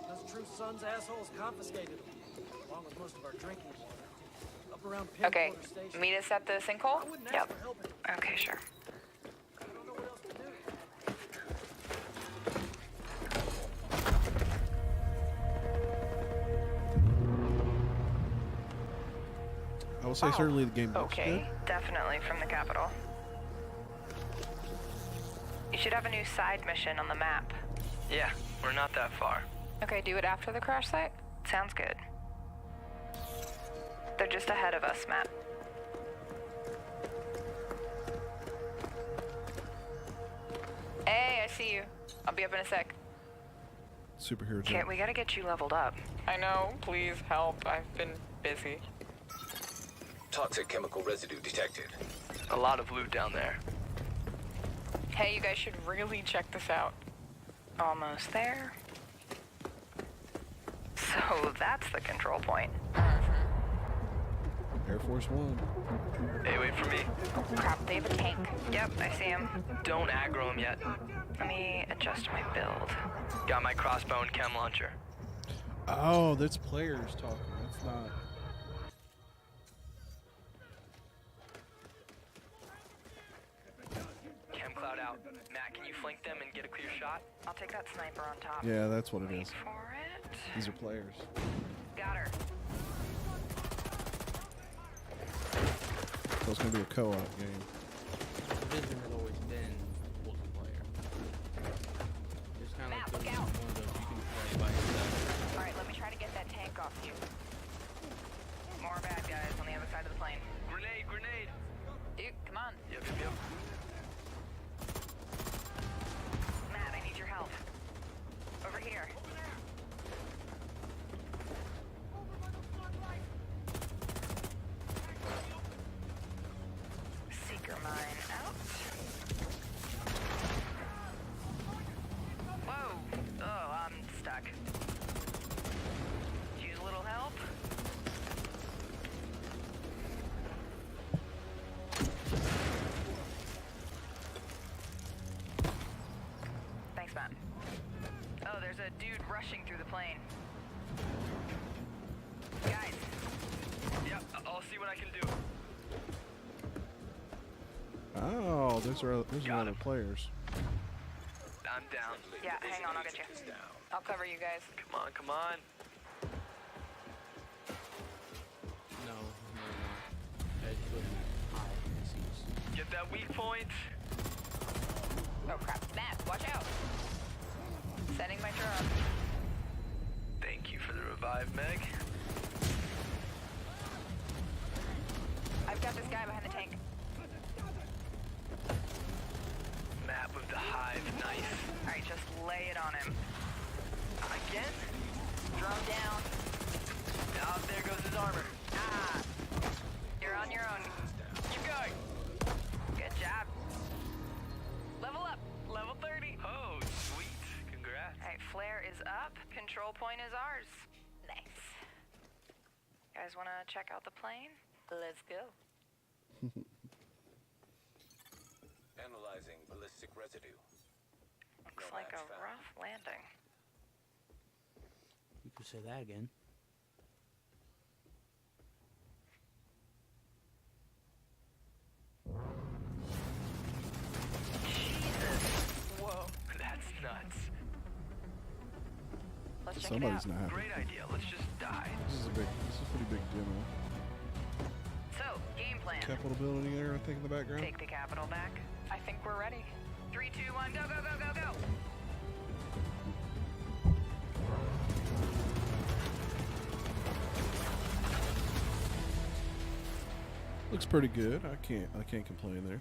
Those True Sons assholes confiscated him, along with most of our drinking water. Up around Okay, Pinwater Station. meet us at the sinkhole? Yep. Okay, sure. I will say certainly the game looks Okay, good. definitely from the capital. You should have a new side mission on the map. Yeah, we're not that far. Okay, do it after the crash site? Sounds good. They're just ahead of us, Matt. Hey, I see you. I'll be up in a sec. Superhero Kit, jump. we gotta get you leveled up. I know, please help. I've been busy. Toxic chemical residue detected. A lot of loot down there. Hey, you guys should really check this out. Almost there. So that's the control point. Air Force One. Hey, wait for me. Crap, they have a tank. Yep, I see him. Don't aggro him yet. Let me adjust my build. Got my crossbow and chem launcher. Oh, that's players talking. That's not. Chem cloud out. Matt, can you flank them and get a clear shot? I'll take that sniper on top. Yeah, that's what it is. For it. These are players. Got her. So it's gonna be a co-op game. Division has always been multiplayer. It's kind of like one of those you can play by yourself. Alright, let me try to get that tank off you. More bad guys on the other side of the plane. Grenade, grenade! Duke, come on. Yep. Matt, I need your help. Over here. Seeker mine out. Whoa! Oh, I'm stuck. Use a little help? Thanks, Matt. Oh, there's a dude rushing through the plane. Guys. Yep, I'll see what I can do. Oh, those are other players. I'm down. Yeah, hang on, I'll get you. I'll cover you guys. Come on, come on. No, no. Edge with high disease. Get that weak point. Oh crap, Matt, watch out. Setting my drone. Thank you for the revive, Meg. I've got this guy behind the tank. Map of the hive, nice. Alright, just lay it on him. Again? Drone down. Oh, there goes his armor. Ah! You're on your own. Keep going. Good job. Level up. Level 30. control point is ours. Nice. You guys want to check out the plane? Let's go. Analyzing ballistic residue. Looks like a rough landing. You could say that again. Whoa, that's nuts. Let's check Somebody's it out. not happy. Great idea. Let's just die. This is a pretty big demo. So, game plan. Capitol building there, I think, in the background. Take the Capitol back. I think we're ready. 3, 2, 1, go, go, go, go, go. Looks pretty good. I can't complain there.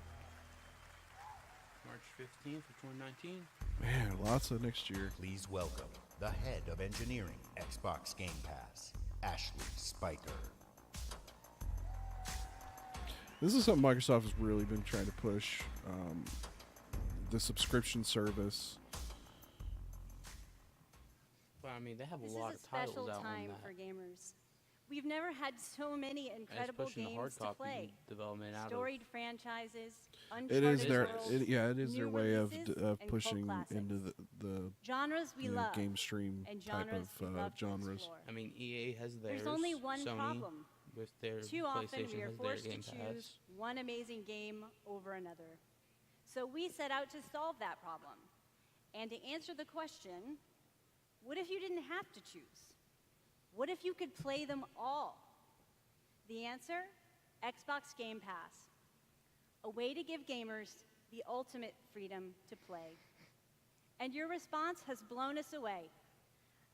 March 15th of 2019. Man, lots of next year. Please welcome the head of engineering, Xbox Game Pass, Ashley Spiker. This is something Microsoft has really been trying to push. The subscription service. But I mean, they have This a lot is of a titles special out on time that. for gamers. We've never had so many incredible pushing the hard games to copy play. development out of- Storied franchises, It is uncharted their worlds, it is their new way of releases, of and pushing cult classics. into the Genres we love, game stream and type genres we of love to genres. explore. I mean, EA has theirs. There's only one Sony problem. with their Too often PlayStation we are has their forced to Game choose Pass. one amazing game over another. So we set out to solve that problem. And to answer the question, what if you didn't have to choose? What if you could play them all? The answer? Xbox Game Pass. A way to give gamers the ultimate freedom to play. And your response has blown us away.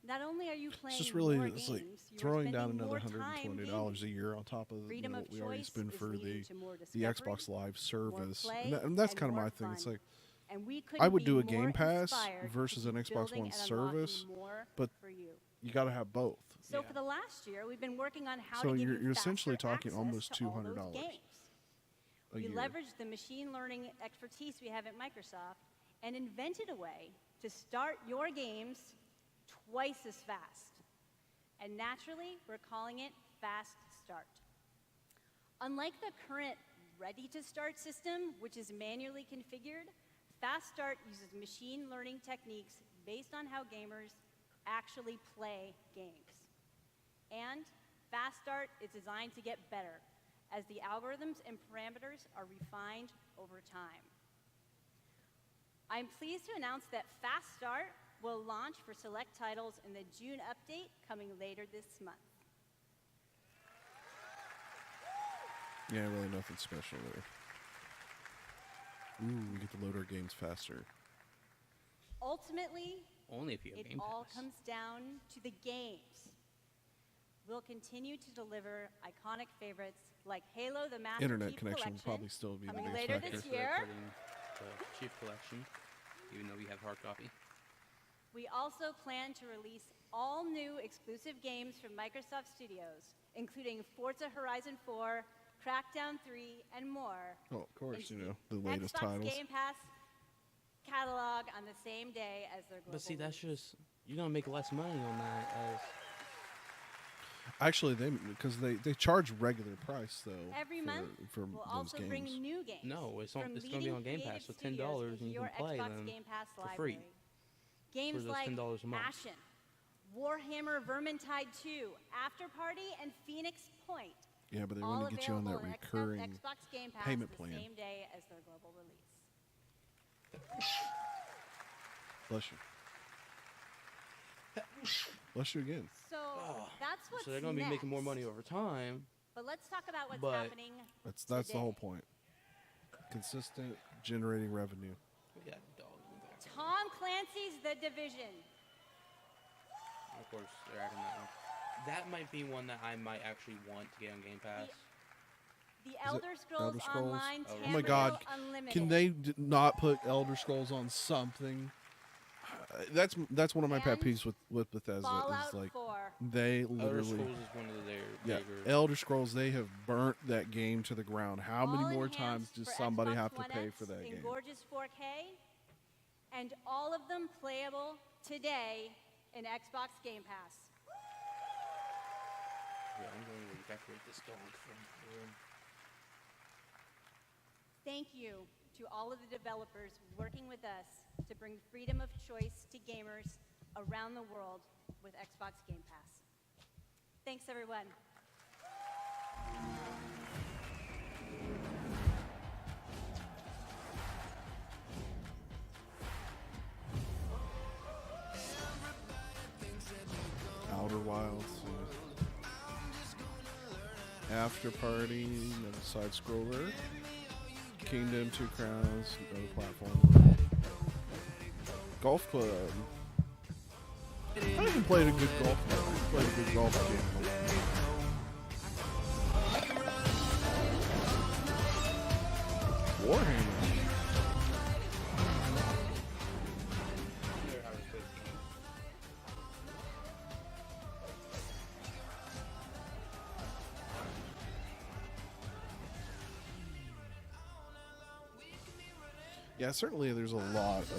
Not only are you playing It's just really more it's games, like you are throwing down spending another more time $120 a gaming. year on top of Freedom what of we already choice spend is for leading to more the discovery, Xbox Live more service, play, and that's and kind of more my thing. It's fun. like And we I couldn't would be do a more Game Pass inspired to versus an keep Xbox building One and unlocking service, more but for you. you got to have both. So for the last year, we've been working on how So to give you're you essentially faster talking access almost to all those $200 games. a We year. leveraged the machine learning expertise we have at Microsoft and invented a way to start your games twice as fast. And naturally, we're calling it Fast Start. Unlike the current Ready to Start system, which is manually configured, Fast Start uses machine learning techniques based on how gamers actually play games. And Fast Start is designed to get better as the algorithms and parameters are refined over time. I'm pleased to announce that Fast Start will launch for select titles in the June update coming later this month. Yeah, really nothing special there. Ooh, we get to load our games faster. Ultimately, Only if you have it Game all Pass. comes down to the games. We'll continue to deliver iconic favorites like Halo the Master Internet Chief connection will Collection, probably still be the coming biggest later factor. this year. The Chief Collection, even though we have hard copy. We also plan to release all new exclusive games from Microsoft Studios, including Forza Horizon 4, Crackdown 3, and more. Oh, of course, into you know, the latest Xbox titles. Game Pass catalog on the same day as their global But see, that's release. just you're gonna make less money on that. As Actually, because they charge regular price though. Every for, month, for we'll those also games. bring new games. No, it's from gonna be leading on Game creative Pass for studios $10, into and you your can play Xbox them Game Pass for free. library. Games those like $10 a month. Ashen, Warhammer Vermintide 2, After Party, and Phoenix Point. Yeah, but they all want to get you on that available in recurring Xbox Game Pass payment the plan. same day as their global release. Bless you. Bless you again. So that's what's so they're gonna be making more money over time. But let's talk about what's But- happening That's the today. whole point. Consistent generating revenue. Yeah, dog in the back. Tom Clancy's The Division. Of course, they're adding that one. That might be one that I might actually want to get on Game Pass. The Is it Elder Scrolls Elder Scrolls? Online Oh my God! Unlimited. Can they not put Elder Scrolls on something? That's one of my pet peeves with Bethesda. Fallout Is like 4. they Elder literally. Scrolls is one of their Yeah, bigger. Elder Scrolls. They have burnt that game to the ground. How many All more enhanced times does for somebody Xbox have to One pay X for that in game? gorgeous 4K, and all of them playable today in Xbox Game Pass. Yeah, I'm going to decorate this dog from the room. Thank you to all of the developers working with us to bring freedom of choice to gamers around the world with Xbox Game Pass. Thanks, everyone. Outer Wilds. Yeah. After Party, another side scroller. Kingdom, Two Crowns, another platform. Golf Club. I haven't played a good golf club. I played a good golf game in a long time. Warhammer. Yeah, certainly there's a lot of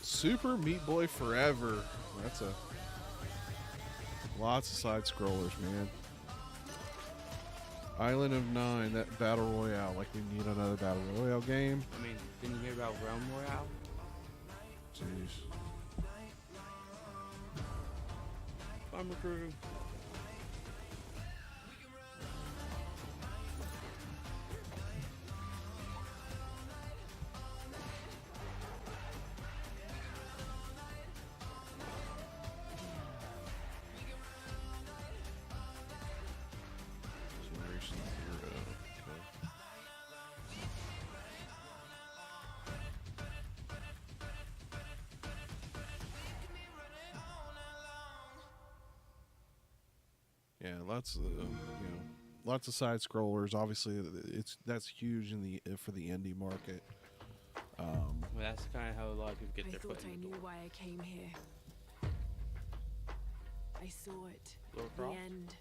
Super Meat Boy Forever. That's lots of side scrollers, man. Island of Nine, that battle royale. Like we need another battle royale game. I mean, didn't you hear about Realm Royale? Jeez. I'm recruiting. Yeah, lots of side scrollers. Obviously, that's huge for the indie market. Well, that's kind of how a lot of people get their foot I in the knew door. why I came here. I saw it. Laura The Croft? end.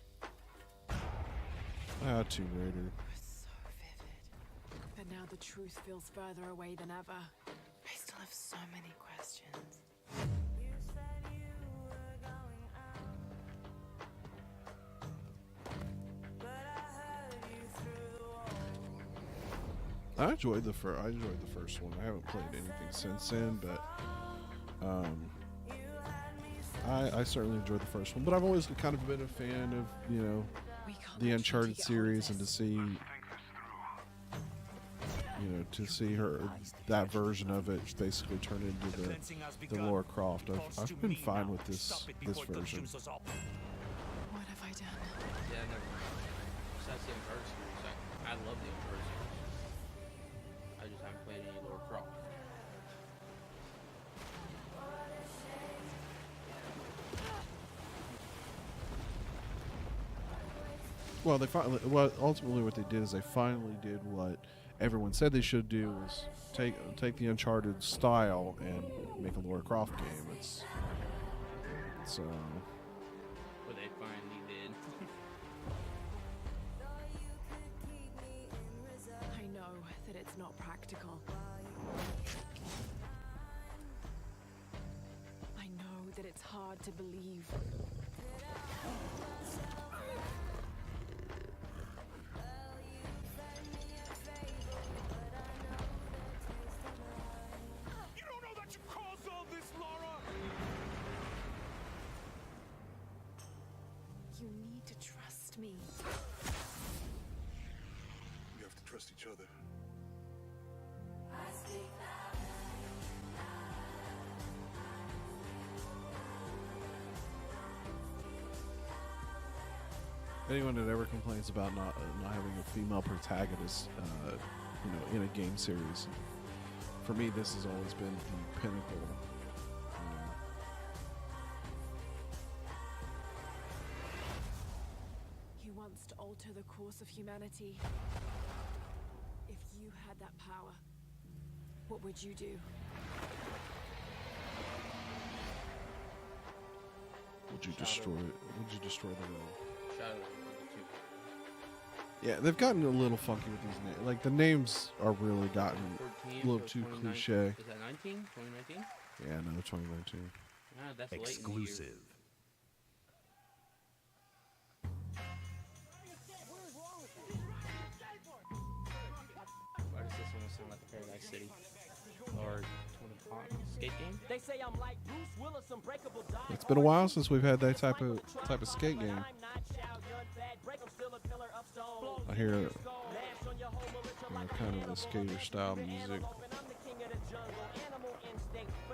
Tomb Raider. So vivid. But now the truth feels further away than ever. I still have so many questions. I enjoyed the first one. I haven't played anything since then, but I certainly enjoyed the first one. But I've always kind of been a fan of the Uncharted series, and to see that version of it basically turn into the Lara Croft. I've been fine with this version. What have I done? Yeah, never mind. Besides the Uncharted series, I love the Uncharted series. I just haven't played any Lara Croft. Well, ultimately what they did is they finally did what everyone said they should do, was take the Uncharted style and make a Lara Croft game. It's What they finally did. I know that it's not practical. I know that it's hard to believe. You don't know that you caused all this, Laura! You need to trust me. We have to trust each other. anyone that ever complains about not having a female protagonist, in a game series, for me, this has always been the pinnacle. He wants to alter the course of humanity. If you had that power, what would you do? Would you destroy the world? Shadow of the two. Yeah, they've gotten a little funky with these names. Like, the names are really gotten 14 a little for too 2019. cliche. Is that 19? 2019? Yeah, no, 2019. Ah, that's late in the year. Exclusive. Why does this almost sound like a Paradise City or Tony Hawk skate game? They say I'm like Bruce Willis, unbreakable dog. It's been a while since we've had that type of skate game. I hear kind of the skater style music.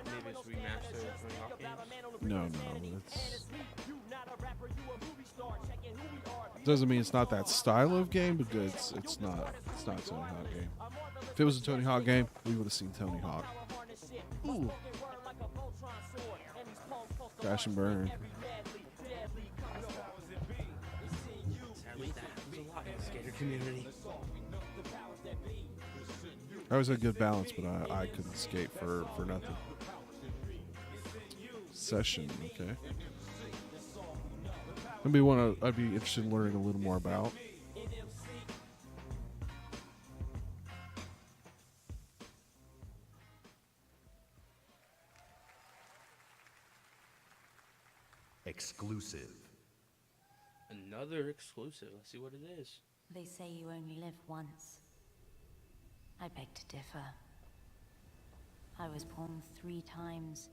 Maybe it's remastered Tony Hawk games? No, it's doesn't mean it's not that style of game, but it's not a Tony Hawk game. If it was a Tony Hawk game, we would have seen Tony Hawk. Ooh. Crash and burn. Sadly, that happens a lot in the skater community. I always had good balance, but I couldn't skate for nothing. Session, okay. Maybe one I'd be interested in learning a little more about. Exclusive. Another exclusive. Let's see what it is. They say you only live once. I beg to differ. I was born 3 times,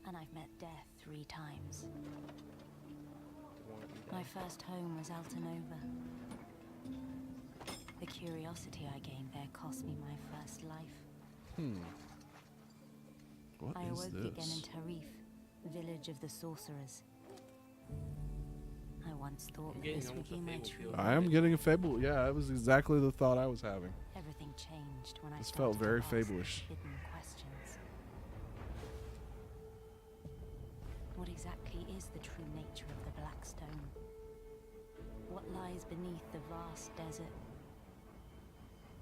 and I've met death 3 times. My first home was Altanova. The curiosity I gained there cost me my first life. What I is awoke again this? in Tarif, village of the sorcerers. I once thought that this would be my true I am getting a Fable. Yeah, that was exactly the thought I was having. Everything changed when I This started felt very to ask Fable-ish. hidden questions. What exactly is the true nature of the Black Stone? What lies beneath the vast desert?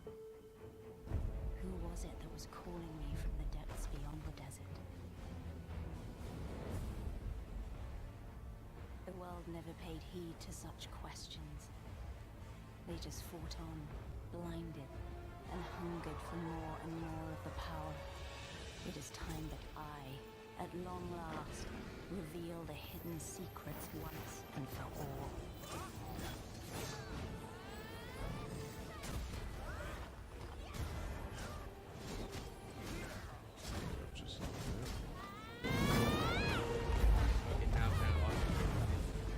Who was it that was calling me from the depths beyond the desert? The world never paid heed to such questions. They just fought on, blinded, and hungered for more and more of the power. It is time that I, at long last, reveal the hidden secrets once and for all.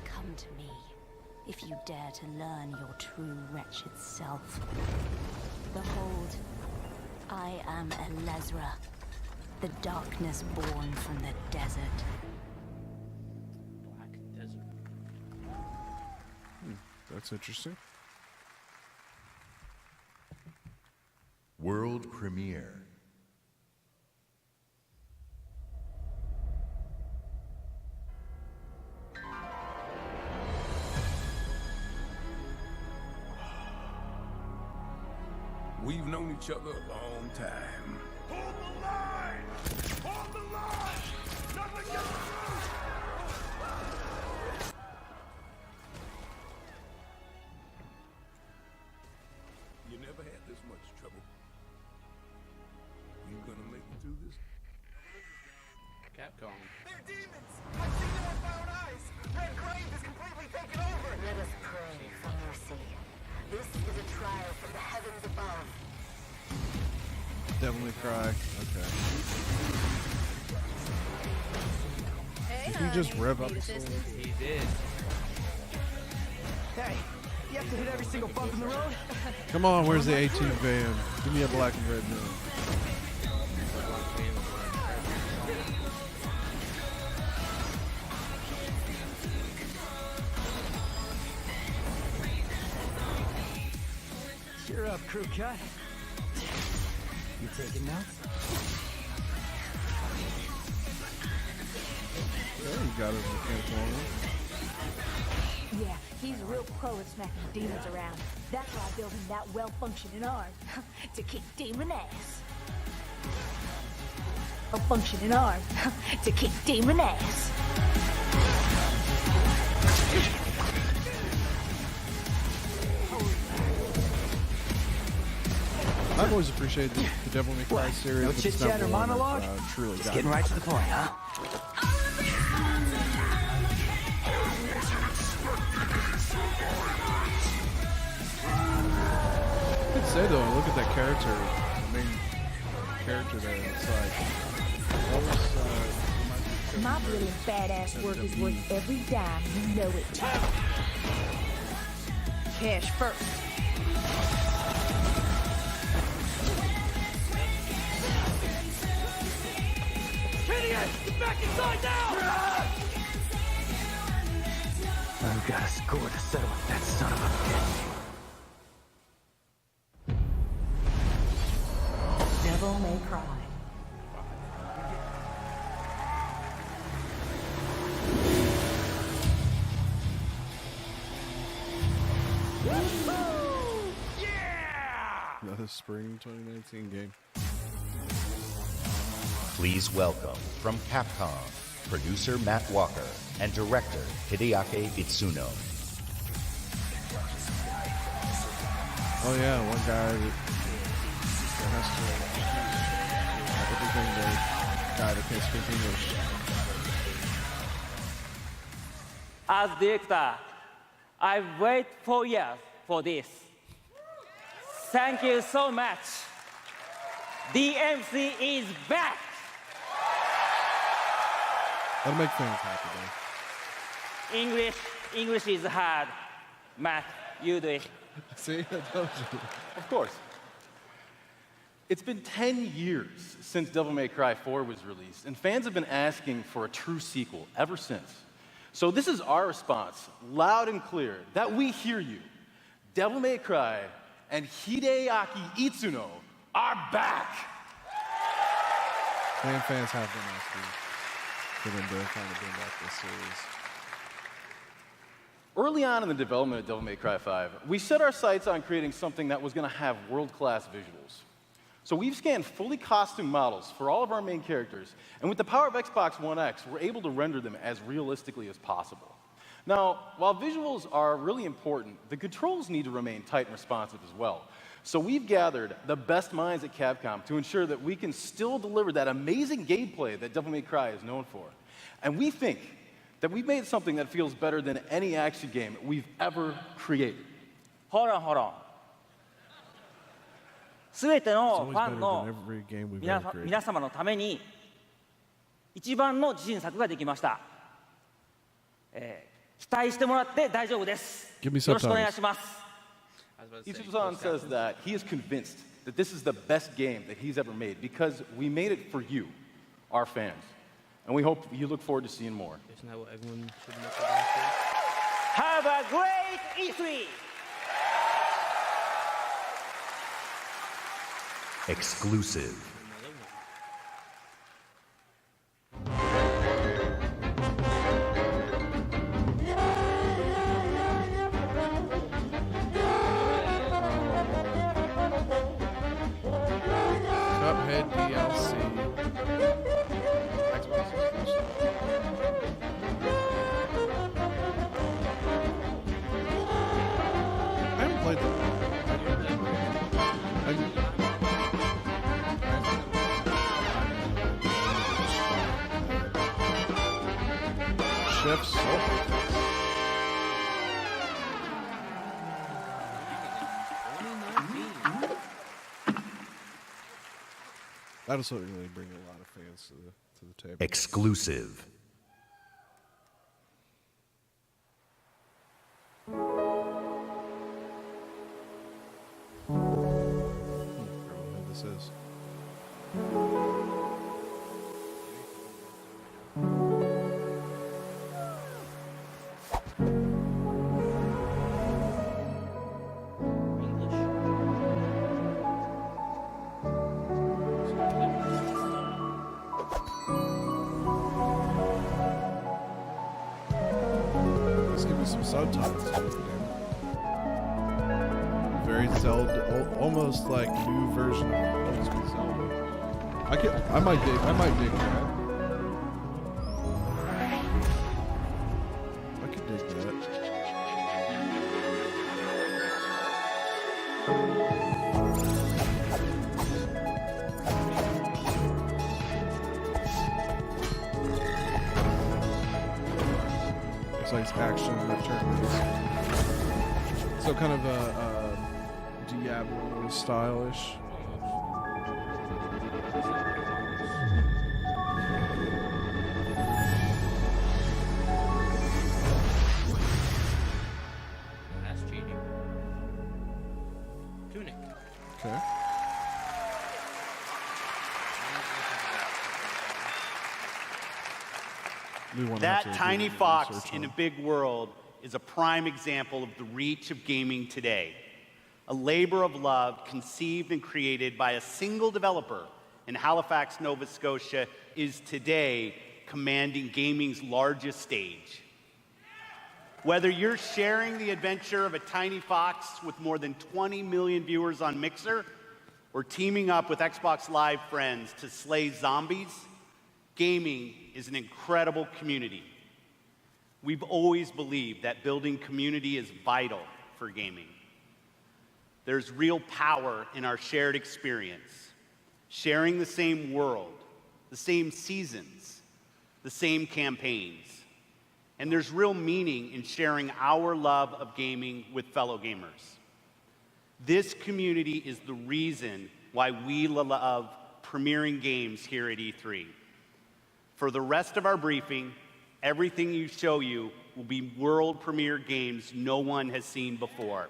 Come to me, if you dare to learn your true wretched self. Behold, I am Elezra, the darkness born from the desert. Black Desert. That's interesting. World premiere. We've known each other a long time. Hold the line! Hold the line! Nothing gets through! You never had this much trouble. You gonna make it through this? Capcom. They're demons! I've seen them with my own eyes! Red Grave is completely taken over! Let us pray for mercy. This is a trial from the heavens above. Devil May Cry. Okay. Hey, Did he just rev up? He did. Hey, you have to hit every single bump in the road? Come on, where's the 18 van? Give me a black and red note. Cheer up, crew cut. You taking notes? Okay, you got his mechanical armor. Yeah, he's real pro at smacking demons around. That's why I built him that well-functioning arm. To kick demon ass. A functioning arm. To kick demon ass. I've always appreciated the Devil May Cry series. No but it's chit-chat never or one monologue? I've, truly Just got getting right to the point, huh? I could say though, I look at that character, the main character there, it's like that was My brilliant badass work is worth every dime, you know it. Cash first. Idiot! Get back inside now! I've got a score to settle with that son of a bitch. Devil May Cry. another spring 2019 game. Please welcome from Capcom, producer Matt Walker and director Hideaki Itsuno. Oh yeah, one guy that has to everything the guy that can't speak English. As director, I've waited 4 years for this. Thank you so much. DMC is back. That'll make fans happy though. English is hard. Matt, you do it. See, I told you. Of course. It's been 10 years since Devil May Cry 4 was released, and fans have been asking for a true sequel ever since. So this is our response, loud and clear, that we hear you. Devil May Cry and Hideaki Itsuno are back. Fans have been asking for them to kind of bring back this series. Early on in the development of Devil May Cry 5, we set our sights on creating something that was going to have world-class visuals. So we've scanned fully costumed models for all of our main characters, and with the power of Xbox One X, we're able to render them as realistically as possible. Now, while visuals are really important, the controls need to remain tight and responsive as well. So we've gathered the best minds at Capcom to ensure that we can still deliver that amazing gameplay that Devil May Cry is known for. And we think that we've made something that feels better than any action game we've ever created. Hold on. すべてのファンの皆様のために一番の自信作ができました。期待してもらって大丈夫です。よろしくお願いします。Itsuno says that he is convinced that this is the best game that he's ever made because we made it for you, our fans. And we hope you look forward to seeing more. Isn't that what everyone should look at? Have a great E3! Exclusive. Cuphead DLC. Xbox exclusive. I haven't played that. Chef Soul. That'll certainly bring a lot of fans to the table. Exclusive. I don't know who this is. Let's give me some subtitles. Very Zelda, almost like new version of old school Zelda. I might dig that. I could dig that. Looks like it's action and turn-based. So kind of a Diablo stylish. That's cheating. Tunic. Okay. That tiny fox in a big world is a prime example of the reach of gaming today. A labor of love conceived and created by a single developer in Halifax, Nova Scotia, is today commanding gaming's largest stage. Whether you're sharing the adventure of a tiny fox with more than 20 million viewers on Mixer, or teaming up with Xbox Live friends to slay zombies, gaming is an incredible community. We've always believed that building community is vital for gaming. There's real power in our shared experience, sharing the same world, the same seasons, the same campaigns. And there's real meaning in sharing our love of gaming with fellow gamers. This community is the reason why we love premiering games here at E3. For the rest of our briefing, everything you show you will be world premiere games no one has seen before.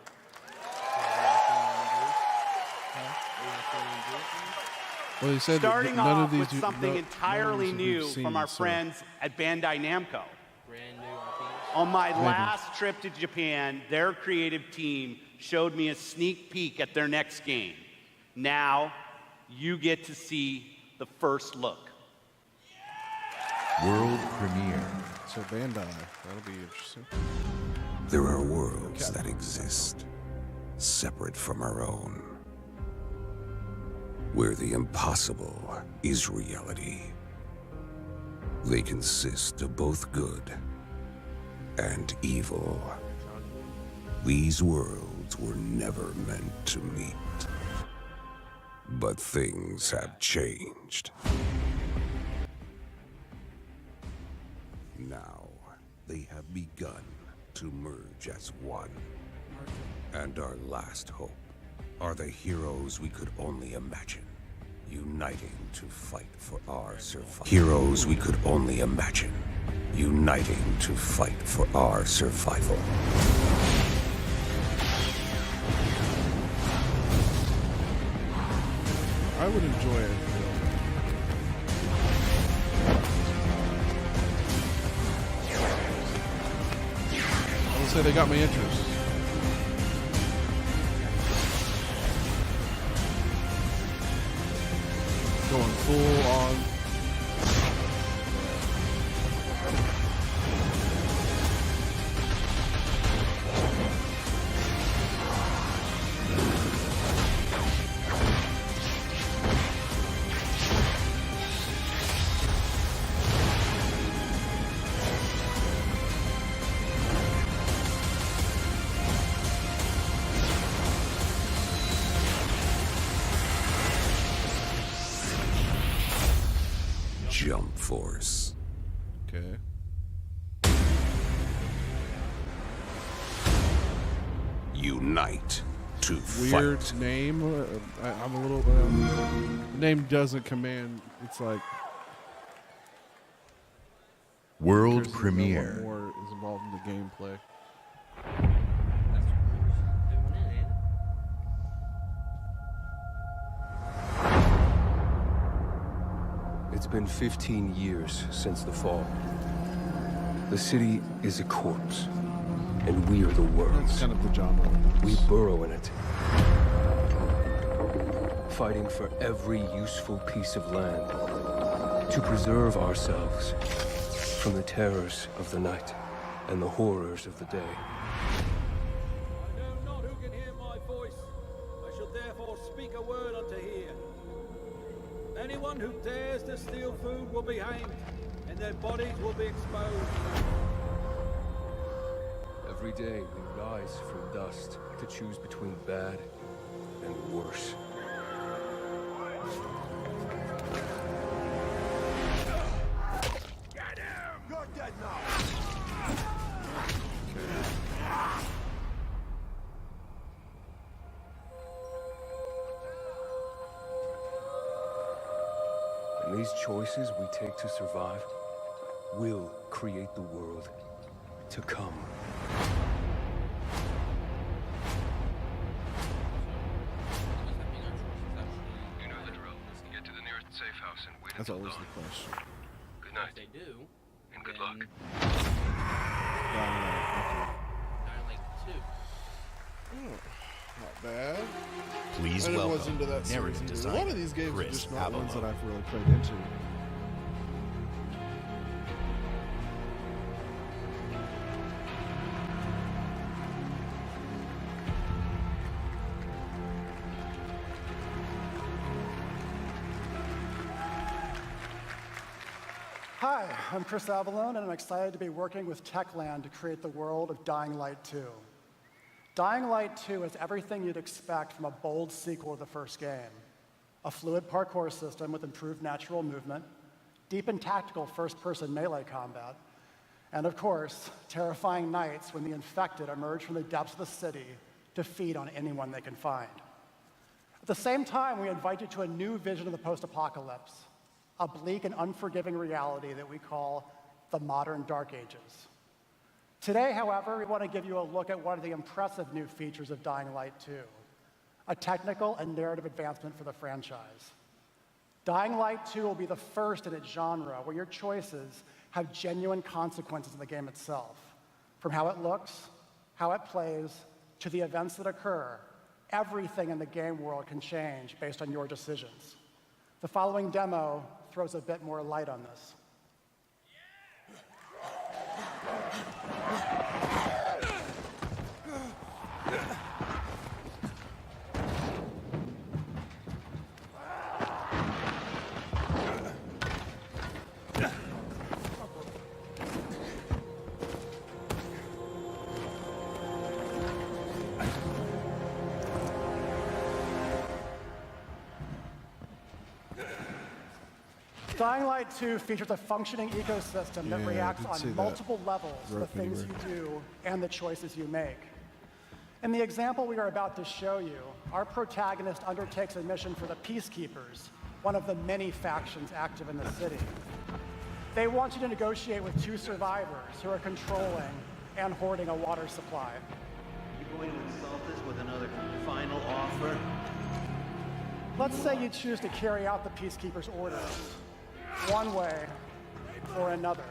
Well, you said Starting none off of these with something entirely new from our friends at Bandai Namco. On my last trip to Japan, their creative team showed me a sneak peek at their next game. Now, you get to see the first look. World premiere. So Bandai, that'll be interesting. There are worlds that exist, separate from our own, where the impossible is reality. They consist of both good and evil. These worlds were never meant to meet. But things have changed. Now, they have begun to merge as one. And our last hope are the heroes we could only imagine, uniting to fight for our survival. Heroes we could only imagine, uniting to fight for our survival. I would enjoy it. I would say they got my interest. Going full on. Jump Force. Okay. Unite to Weird fight. name. I'm a little. The name doesn't command. It's like. World What premiere. more is involved in the gameplay? It's been 15 years since the fall. The city is a corpse, and we are the worlds. That's kind of the genre. We burrow in it, fighting for every useful piece of land to preserve ourselves from the terrors of the night and the horrors of the day. I know not who can hear my voice. I shall therefore speak a word unto here. Anyone who dares to steal food will be hanged, and their bodies will be exposed. Every day we rise from dust to choose between bad and worse. You're dead now. And these choices we take to survive will create the world to come. You know the drill. Get to the nearest safe house and wait That's until always dawn. the question. Good night. If they do, And good luck. Dying Light 2. Not bad. Please and welcome it was into that narrative series either. designer, A lot of these games are Chris just not ones that Avalo. I've really played into. Hi, I'm Chris Avallone, and I'm excited to be working with Techland to create the world of Dying Light 2. Dying Light 2 is everything you'd expect from a bold sequel to the first game. A fluid parkour system with improved natural movement, deep and tactical first-person melee combat, and of course, terrifying nights when the infected emerge from the depths of the city to feed on anyone they can find. At the same time, we invite you to a new vision of the post-apocalypse, a bleak and unforgiving reality that we call the modern Dark Ages. Today, however, we want to give you a look at one of the impressive new features of Dying Light 2, a technical and narrative advancement for the franchise. Dying Light 2 will be the first in its genre where your choices have genuine consequences in the game itself. From how it looks, how it plays, to the events that occur, everything in the game world can change based on your decisions. The following demo throws a bit more light on this. Dying Light 2 features a functioning ecosystem that reacts on multiple levels to the things you do and the choices you make. In the example we are about to show you, our protagonist undertakes a mission for the Peacekeepers, one of the many factions active in the city. They want you to negotiate with two survivors who are controlling and hoarding a water supply. You going to insult us with another final offer? Let's say you choose to carry out the Peacekeepers' orders, one way or another.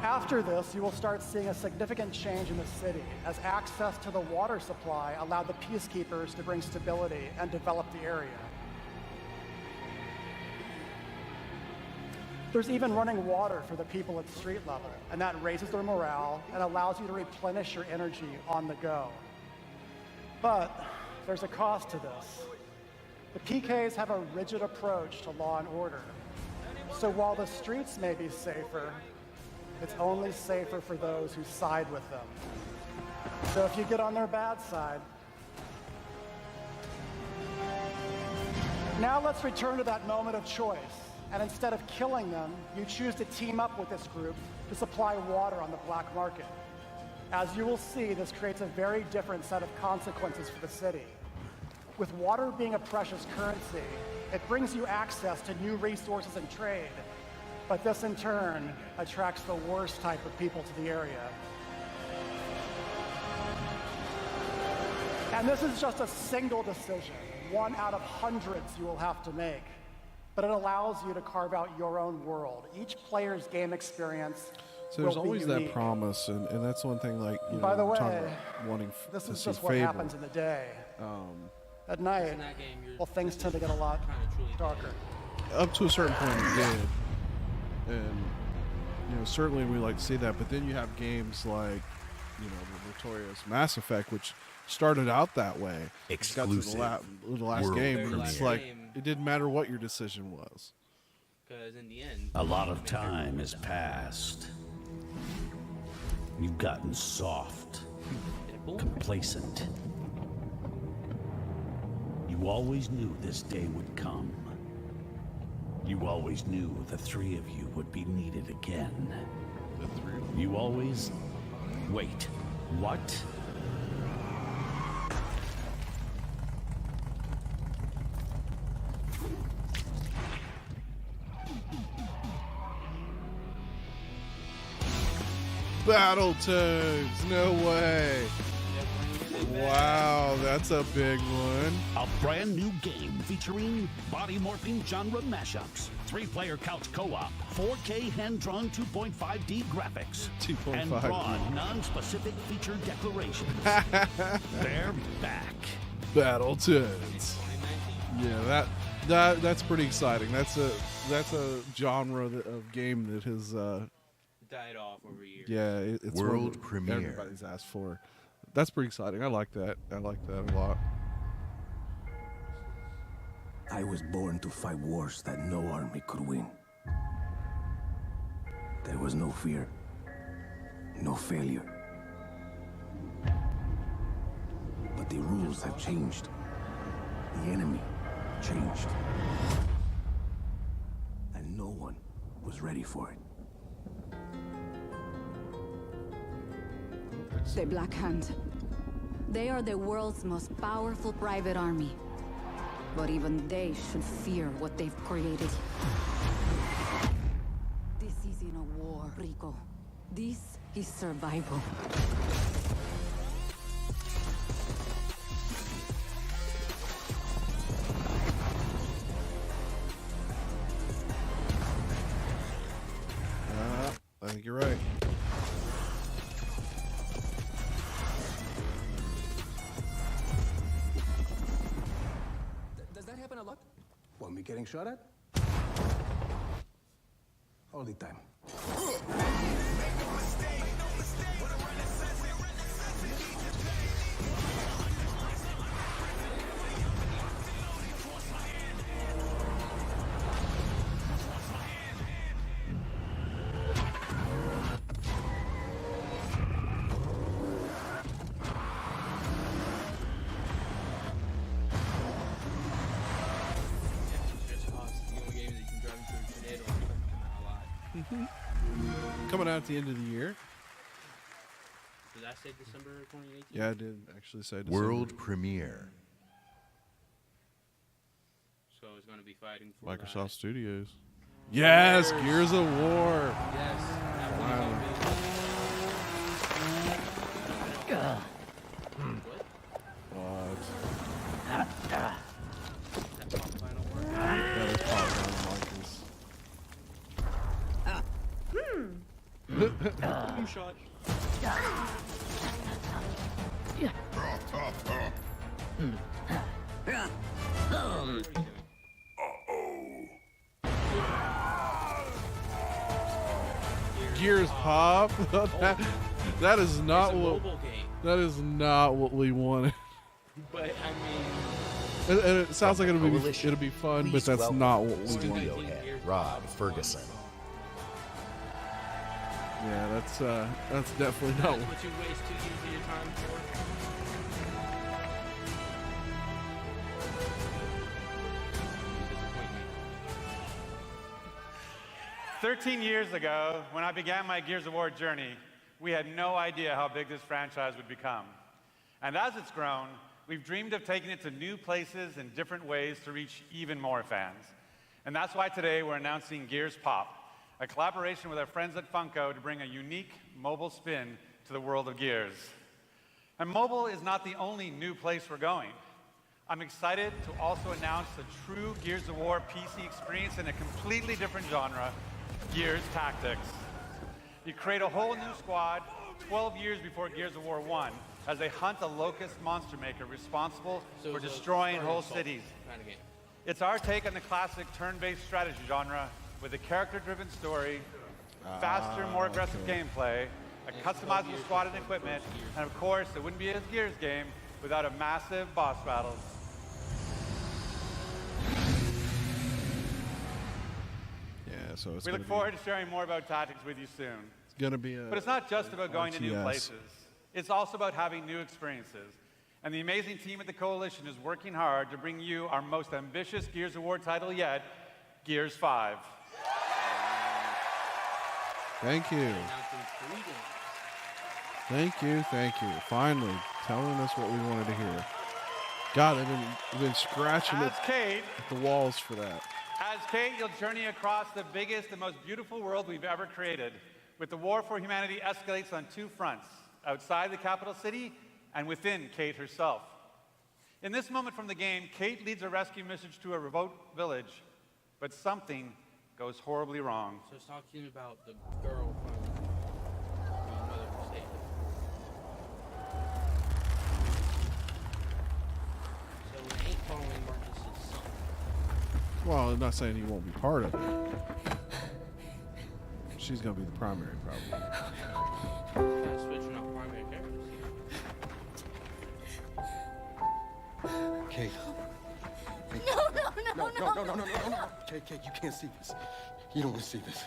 After this, you will start seeing a significant change in the city as access to the water supply allowed the Peacekeepers to bring stability and develop the area. There's even running water for the people at street level, and that raises their morale and allows you to replenish your energy on the go. But there's a cost to this. The PKs have a rigid approach to law and order. So while the streets may be safer, it's only safer for those who side with them. So if you get on their bad side. Now let's return to that moment of choice. And instead of killing them, you choose to team up with this group to supply water on the black market. As you will see, this creates a very different set of consequences for the city. With water being a precious currency, it brings you access to new resources and trade, but this in turn attracts the worst type of people to the area. And this is just a single decision, one out of hundreds you will have to make, but it allows you to carve out your own world. Each player's game experience So there's will be always unique. that promise, and that's one thing, like, you know, By the we're talking way, about wanting this to is see just what Fable. happens in the day. At night, In that game, you're well, things tend to get a lot darker. Up to a certain point, it did, and you know, certainly we like to see that. But then you have games like, you know, the notorious Mass Effect, which started out that way. Exclusive Got to the last world game, and it's premiere. like it didn't matter what your decision was. Because in the end, A lot of time has passed. You've gotten soft, complacent. You always knew this day would come. You always knew the three of you would be needed again. The three? You always... Wait, what? Battletoads. No way. Wow, that's a big one. A brand new game featuring body morphing genre mashups, 3-player couch co-op, 4K hand-drawn 2.5D graphics, 2.5D. and broad, non-specific feature declarations. They're back. Battletoads. Yeah, that's pretty exciting. That's a genre of game that has died off over years. yeah, it's World one that premiere. everybody's asked for. That's pretty exciting. I like that. I like that a lot. I was born to fight wars that no army could win. There was no fear, no failure. But the rules have changed. The enemy changed. And no one was ready for it. The Black Hand. They are the world's most powerful private army. But even they should fear what they've created. This isn't a war, Rico. This is survival. I think you're right. Does that happen a lot? Want me getting shot at? All the time. Coming out at the end of the year. Did I say December 2018? Yeah, I did actually say December. World premiere. So it's going to be fighting for Microsoft Studios. Yes, Gears of War. Yes. Wow. What? That is Pop Marcus. You shot. Gears Pop. that is not It's a what. mobile game. That is not what we wanted. But I mean, And it sounds like Coalition, it'll be fun, but please that's welcome not what we studio wanted. head Rob Ferguson. Yeah, that's definitely not. that's what you waste 2 years of your time for. 13 years ago, when I began my Gears of War journey, we had no idea how big this franchise would become. And as it's grown, we've dreamed of taking it to new places in different ways to reach even more fans. And that's why today we're announcing Gears Pop, a collaboration with our friends at Funko to bring a unique mobile spin to the world of Gears. And mobile is not the only new place we're going. I'm excited to also announce the true Gears of War PC experience in a completely different genre, Gears Tactics. You create a whole new squad 12 years before Gears of War 1 as they hunt a locust monster maker responsible for destroying whole cities. Kind of game. It's our take on the classic turn-based strategy genre with a character-driven story, faster, more aggressive gameplay, a customizable squad and equipment, and of course, it wouldn't be a Gears game without a massive boss battle. Yeah, so it's We look forward to sharing more about Tactics with you soon. It's gonna be a. But it's not just about going to new RTS. places. It's also about having new experiences. And the amazing team at the Coalition is working hard to bring you our most ambitious Gears of War title yet, Gears 5. Thank you. Thank you. Finally, telling us what we wanted to hear. God, they've been scratching As Kate, at the walls for that. As Kate, you'll journey across the biggest and most beautiful world we've ever created, with the war for humanity escalates on two fronts, outside the capital city and within Kate herself. In this moment from the game, Kate leads a rescue mission to a remote village, but something goes horribly wrong. So it's talking about the girl from Mother Mistake. So it ain't following Marcus's son. Well, I'm not saying he won't be part of it. She's gonna be the primary, probably. Kind of switching out primary characters here. Kate. No. Kate, you can't see this. You don't want to see this.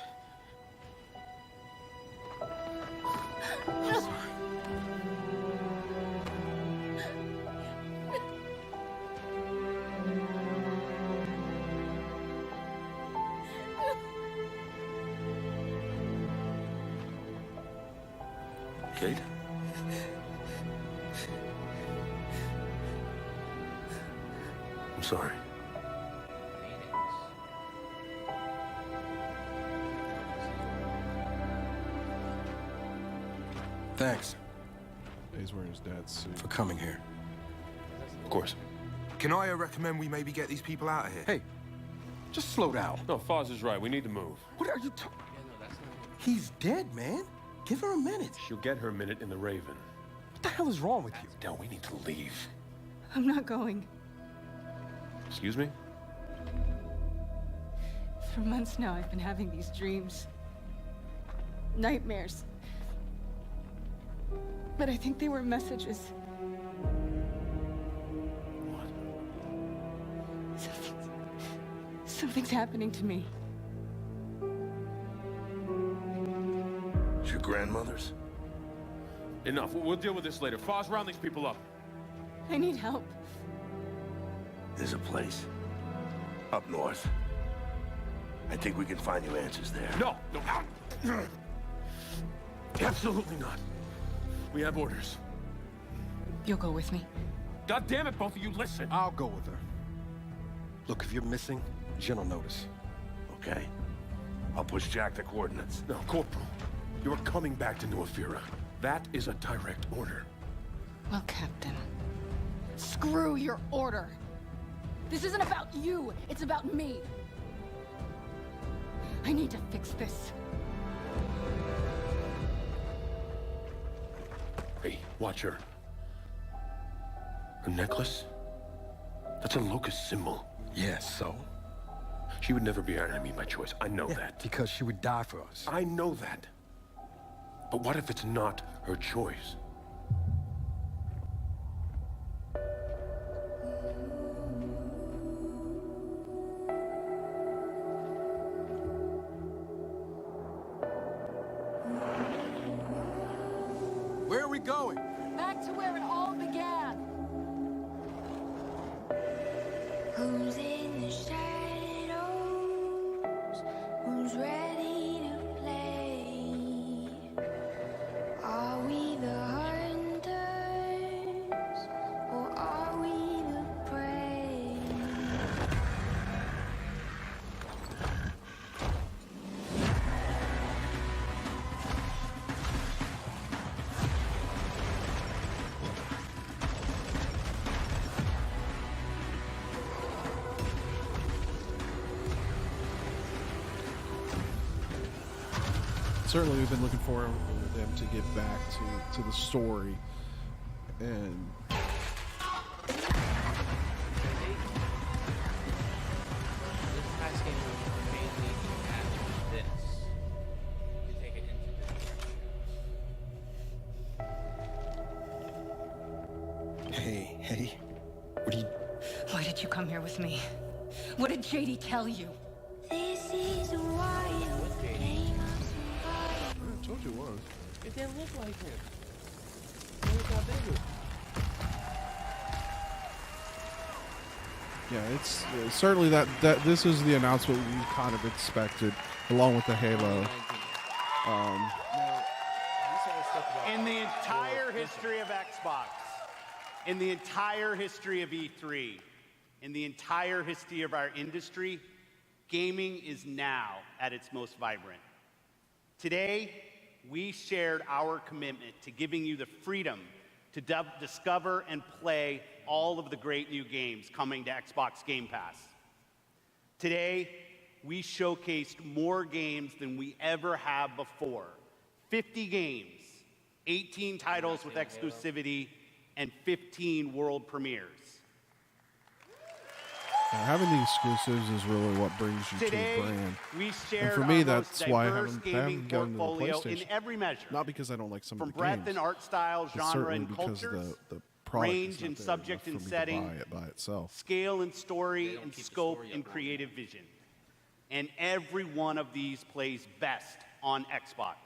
I'm sorry. Kate? I'm sorry. Thanks. He's wearing his dad's suit. For coming here. Of course. Can I recommend we maybe get these people out of here? Hey, just slow down. No, Foz is right. We need to move. What are you talking? He's dead, man. Give her a minute. She'll get her minute in the Raven. What the hell is wrong with you? Del, we need to leave. I'm not going. Excuse me? For months now, I've been having these dreams. Nightmares. But I think they were messages. Something's happening to me. It's your grandmother's? Enough. We'll deal with this later. Foz, round these people up. I need help. There's a place. Up north. I think we can find you answers there. No. Absolutely not. We have orders. You'll go with me. God damn it, both of you, listen. I'll go with her. Look, if you're missing, Jen will notice. Okay. I'll push Jack the coordinates. No, Corporal. You're coming back to New Afira. That is a direct order. Well, Captain, screw your order. This isn't about you. It's about me. I need to fix this. Hey, watch her. Her necklace? That's a locust symbol. Yeah, so? She would never be our enemy by choice. I know that. Because she would die for us. I know that. But what if it's not her choice? Where are we going? Back to where it all began. Who's in the shadows? Who's ready to play? Are we the hunters? Or are we the prey? Certainly, we've been looking for them to get back to the story, and This past game was mainly at this. You take it into this direction. Hey. What are you... Why did you come here with me? What did JD tell you? This is why I told you it was. It didn't look like him. It got bigger. Yeah, it's certainly that this is the announcement we kind of expected, along with the Halo. In the entire history of Xbox, in the entire history of E3, in the entire history of our industry, gaming is now at its most vibrant. Today, we shared our commitment to giving you the freedom to discover and play all of the great new games coming to Xbox Game Pass. Today, we showcased more games than we ever have before. 50 games, 18 titles with exclusivity, and 15 world premieres. Having the exclusives is really what brings you Today, to a brand. we shared And for me, our that's most why I diverse haven't gaming gotten to the portfolio PlayStation. in every measure. Not because I don't like some From of the breadth games. and art style, but genre, certainly and because cultures, the product is range not and there subject enough and for me to setting, buy it by itself. scale and story, and scope and creative vision. And every one of these plays best on Xbox.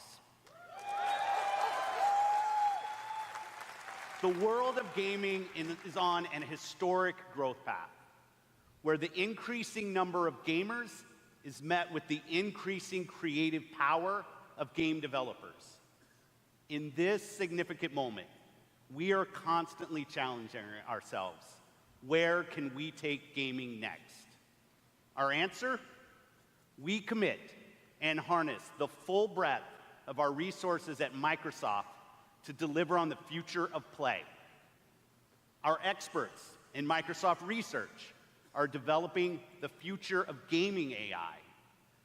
The world of gaming is on an historic growth path, where the increasing number of gamers is met with the increasing creative power of game developers. In this significant moment, we are constantly challenging ourselves. Where can we take gaming next? Our answer? We commit and harness the full breadth of our resources at Microsoft to deliver on the future of play. Our experts in Microsoft Research are developing the future of gaming AI,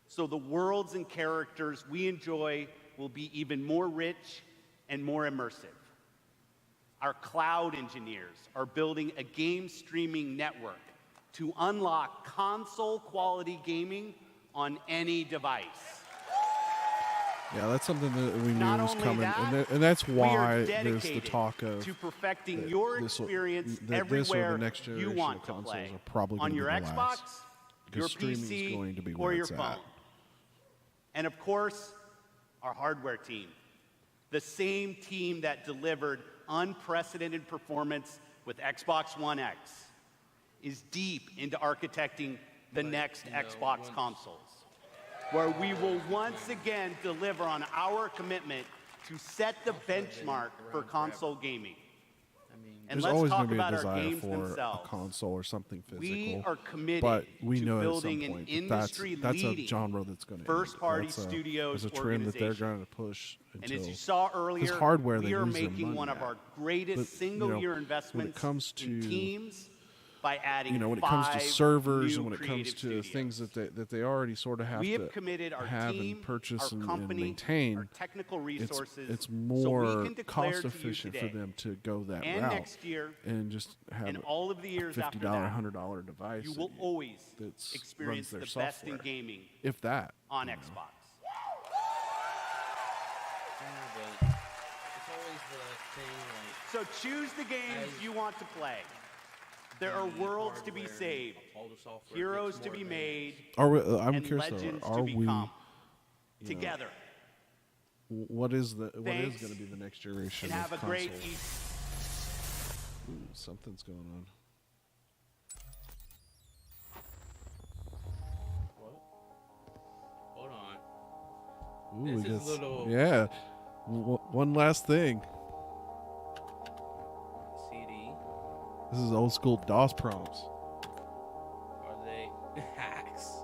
so the worlds and characters we enjoy will be even more rich and more immersive. Our cloud engineers are building a game streaming network to unlock console-quality gaming on any device. Yeah, that's something that we knew Not was only coming, that, and that's we are why there's the dedicated talk of to perfecting that your this experience that this or everywhere the next you generation want of to consoles play, are probably on going to your be the Xbox, last, your because streaming is PC, going to be or where your it's phone. at. And of course, our hardware team, the same team that delivered unprecedented performance with Xbox One X, is deep into architecting the next Xbox consoles, where we will once again deliver on our commitment to set the benchmark for console gaming. And There's let's always talk going to be a about our desire games for themselves. a console or something physical. We are committed but we to know building at some an point that that's a industry-leading genre that's going to first-party studios There's a trend that they're organization. going to push until. And as you saw earlier, hardware, we they are lose their making money one of at. our greatest But, single-year when it investments comes in to teams by adding when it comes to 5 servers new and when it comes creative to studios. things that they already sort of have We to have committed our have team, and purchase our and company, maintain, our technical resources, it's so we more can declare cost to you efficient for today them to go that and route next year and just have and all of the years a after $50, that, $100 device. you will always that's experience the runs best their in software. gaming If that on you know. Xbox. Yeah, but it's always the thing, like, So choose the games you want to play. There are worlds to be saved, heroes to be made, Are we, I'm and curious though, legends are to we become you know, together. what is going to Thanks, be the next generation and of have a great consoles? Ooh, something's going on. hold on. Ooh, This we is got little- yeah. One last thing. CD. This is old school DOS prompts. Are they hacks?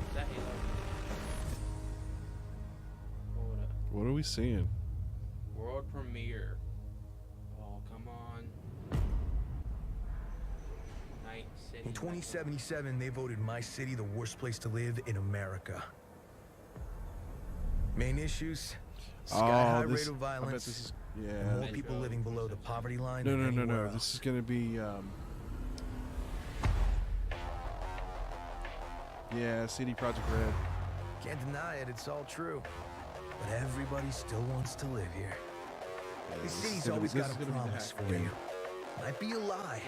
Is that Halo? Hold up. What are we seeing? World premiere. Oh, come on. Night City. In 2077, they voted my city the worst place to live in America. Main issues: sky-high rate this, of I bet violence, this is and more yeah. people living below the poverty line No, than no, no, anywhere no. This is going to be yeah, CD Projekt Red. Can't deny it, it's all true. But everybody still wants to live here. Yeah, This this city's is gonna- always this got is a gonna be the promise hack for game. you. Might be a lie.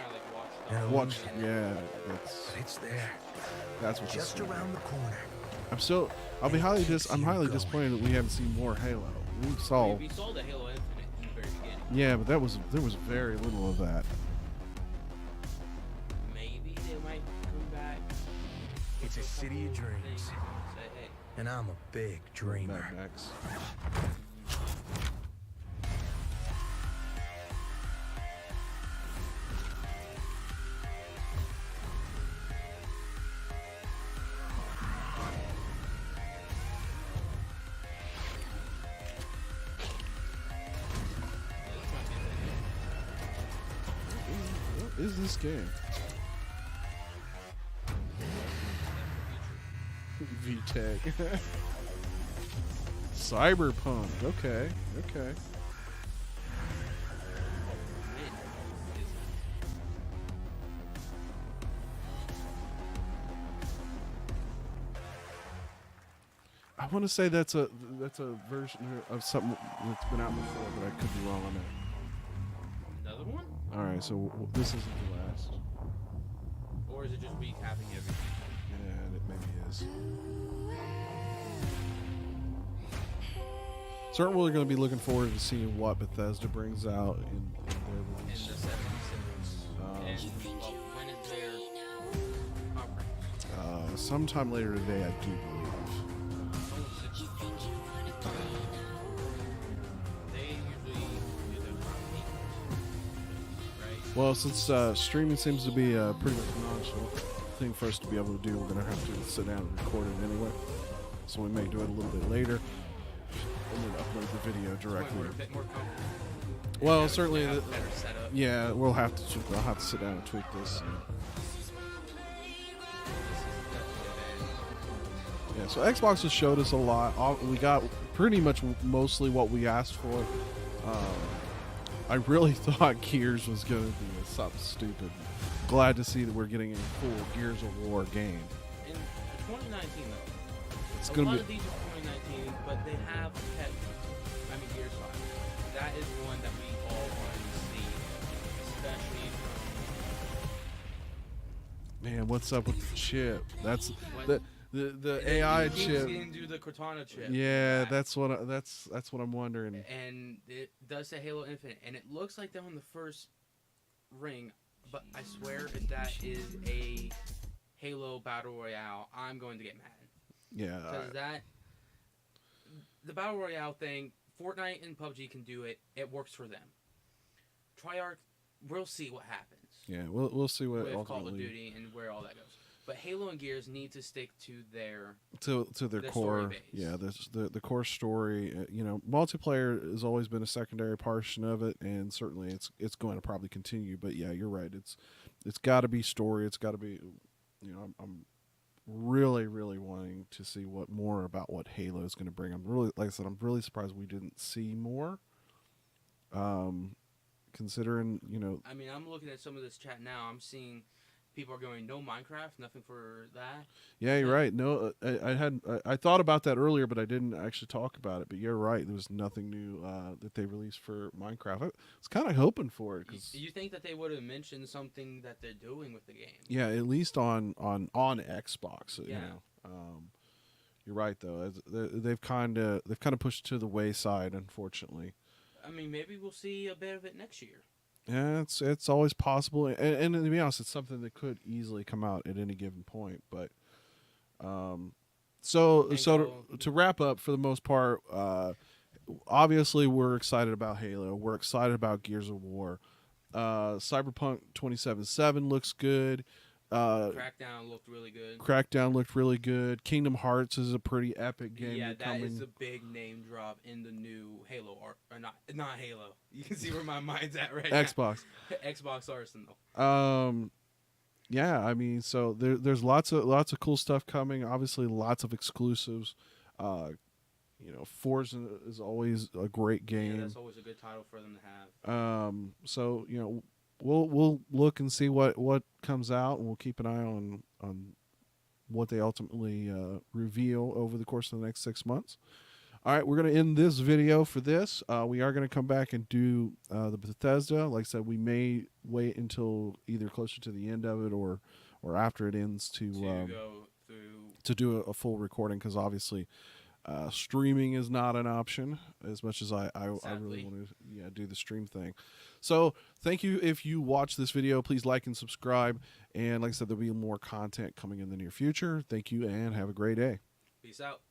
Like Watch, yeah, that's But it's there. that's what Just around the corner. I'm highly disappointed that we haven't seen more Halo. we saw. We saw the Halo Infinite in the very beginning. Yeah, but there was very little of that. Maybe they might come back. It's a city of dreams. Say, hey. And I'm a big dreamer. Mad Max. What is this game? VTech. Cyberpunk. Okay. Okay. I want to say that's a version of something that's been out before, but I could be wrong on that. Another one? All right, so this isn't the last. Or is it just recapping everything? Yeah, it maybe is. Certainly, we're going to be looking forward to seeing what Bethesda brings out in their release. In the 76. And when is their conference? Sometime later today, I do believe. Well, since streaming seems to be a pretty much nonchalant thing for us to be able to do, we're going to have to sit down and record it anyway. So we may do it a little bit later and then upload the video directly. Well, certainly, yeah, I'll have to sit down and tweak this. Yeah, so Xbox has showed us a lot. We got pretty much mostly what we asked for. I really thought Gears was going to be something stupid. Glad to see that we're getting a full Gears of War game. In 2019, though, it's a going lot to of be. these are 2019, but they have kept. Gears 5. That is one that we all wanted to see, especially from. Man, what's up with the chip? That's the AI chip. Into the Cortana chip. Yeah, that's what I'm wondering. And it does say Halo Infinite, and it looks like they're on the first ring, but I swear if that is a Halo Battle Royale, I'm going to get mad. Yeah. Because the Battle Royale thing, Fortnite and PUBG can do it. It works for them. Treyarch, we'll see what happens. Yeah, we'll see what with ultimately. Call of Duty and where all that goes. But Halo and Gears need to stick to their core. Story base. Yeah, the core story. Multiplayer has always been a secondary portion of it, and certainly it's going to probably continue. But yeah, you're right. It's got to be story. It's got to be. I'm really wanting to see more about what Halo is going to bring. I'm really surprised we didn't see more. Considering I mean, I'm looking at some of this chat now. I'm seeing. People are going, no Minecraft, nothing for that. Yeah, you're right. No, I thought about that earlier, but I didn't actually talk about it. But you're right. There was nothing new that they released for Minecraft. I was kind of hoping for it. Cause, you think that they would have mentioned something that they're doing with the game? Yeah, at least on Xbox. Yeah. You're right though. They've kind of pushed to the wayside, unfortunately. I mean, maybe we'll see a bit of it next year. Yeah, it's always possible, and to be honest, it's something that could easily come out at any given point. But so to wrap up, for the most part, obviously we're excited about Halo. We're excited about Gears of War. Cyberpunk 2077 looks good. Crackdown looked really good. Crackdown looked really good. Kingdom Hearts is a pretty epic game. Yeah, that is a big name drop in the new Halo or not Halo. You can see where my mind's at right Xbox. now. Xbox Arsenal. Yeah, I mean, so there's lots of cool stuff coming. Obviously, lots of exclusives. Forza is always a great game. Yeah, that's always a good title for them to have. So we'll look and see what comes out, and we'll keep an eye on what they ultimately reveal over the course of the next 6 months. All right, we're going to end this video for this. We are going to come back and do the Bethesda. Like I said, we may wait until either closer to the end of it or after it ends to go through to do a full recording, because obviously Streaming is not an option as much as I really want to do the stream thing. So thank you. If you watch this video, please like and subscribe. And like I said, there'll be more content coming in the near future. Thank you and have a great day. Peace out.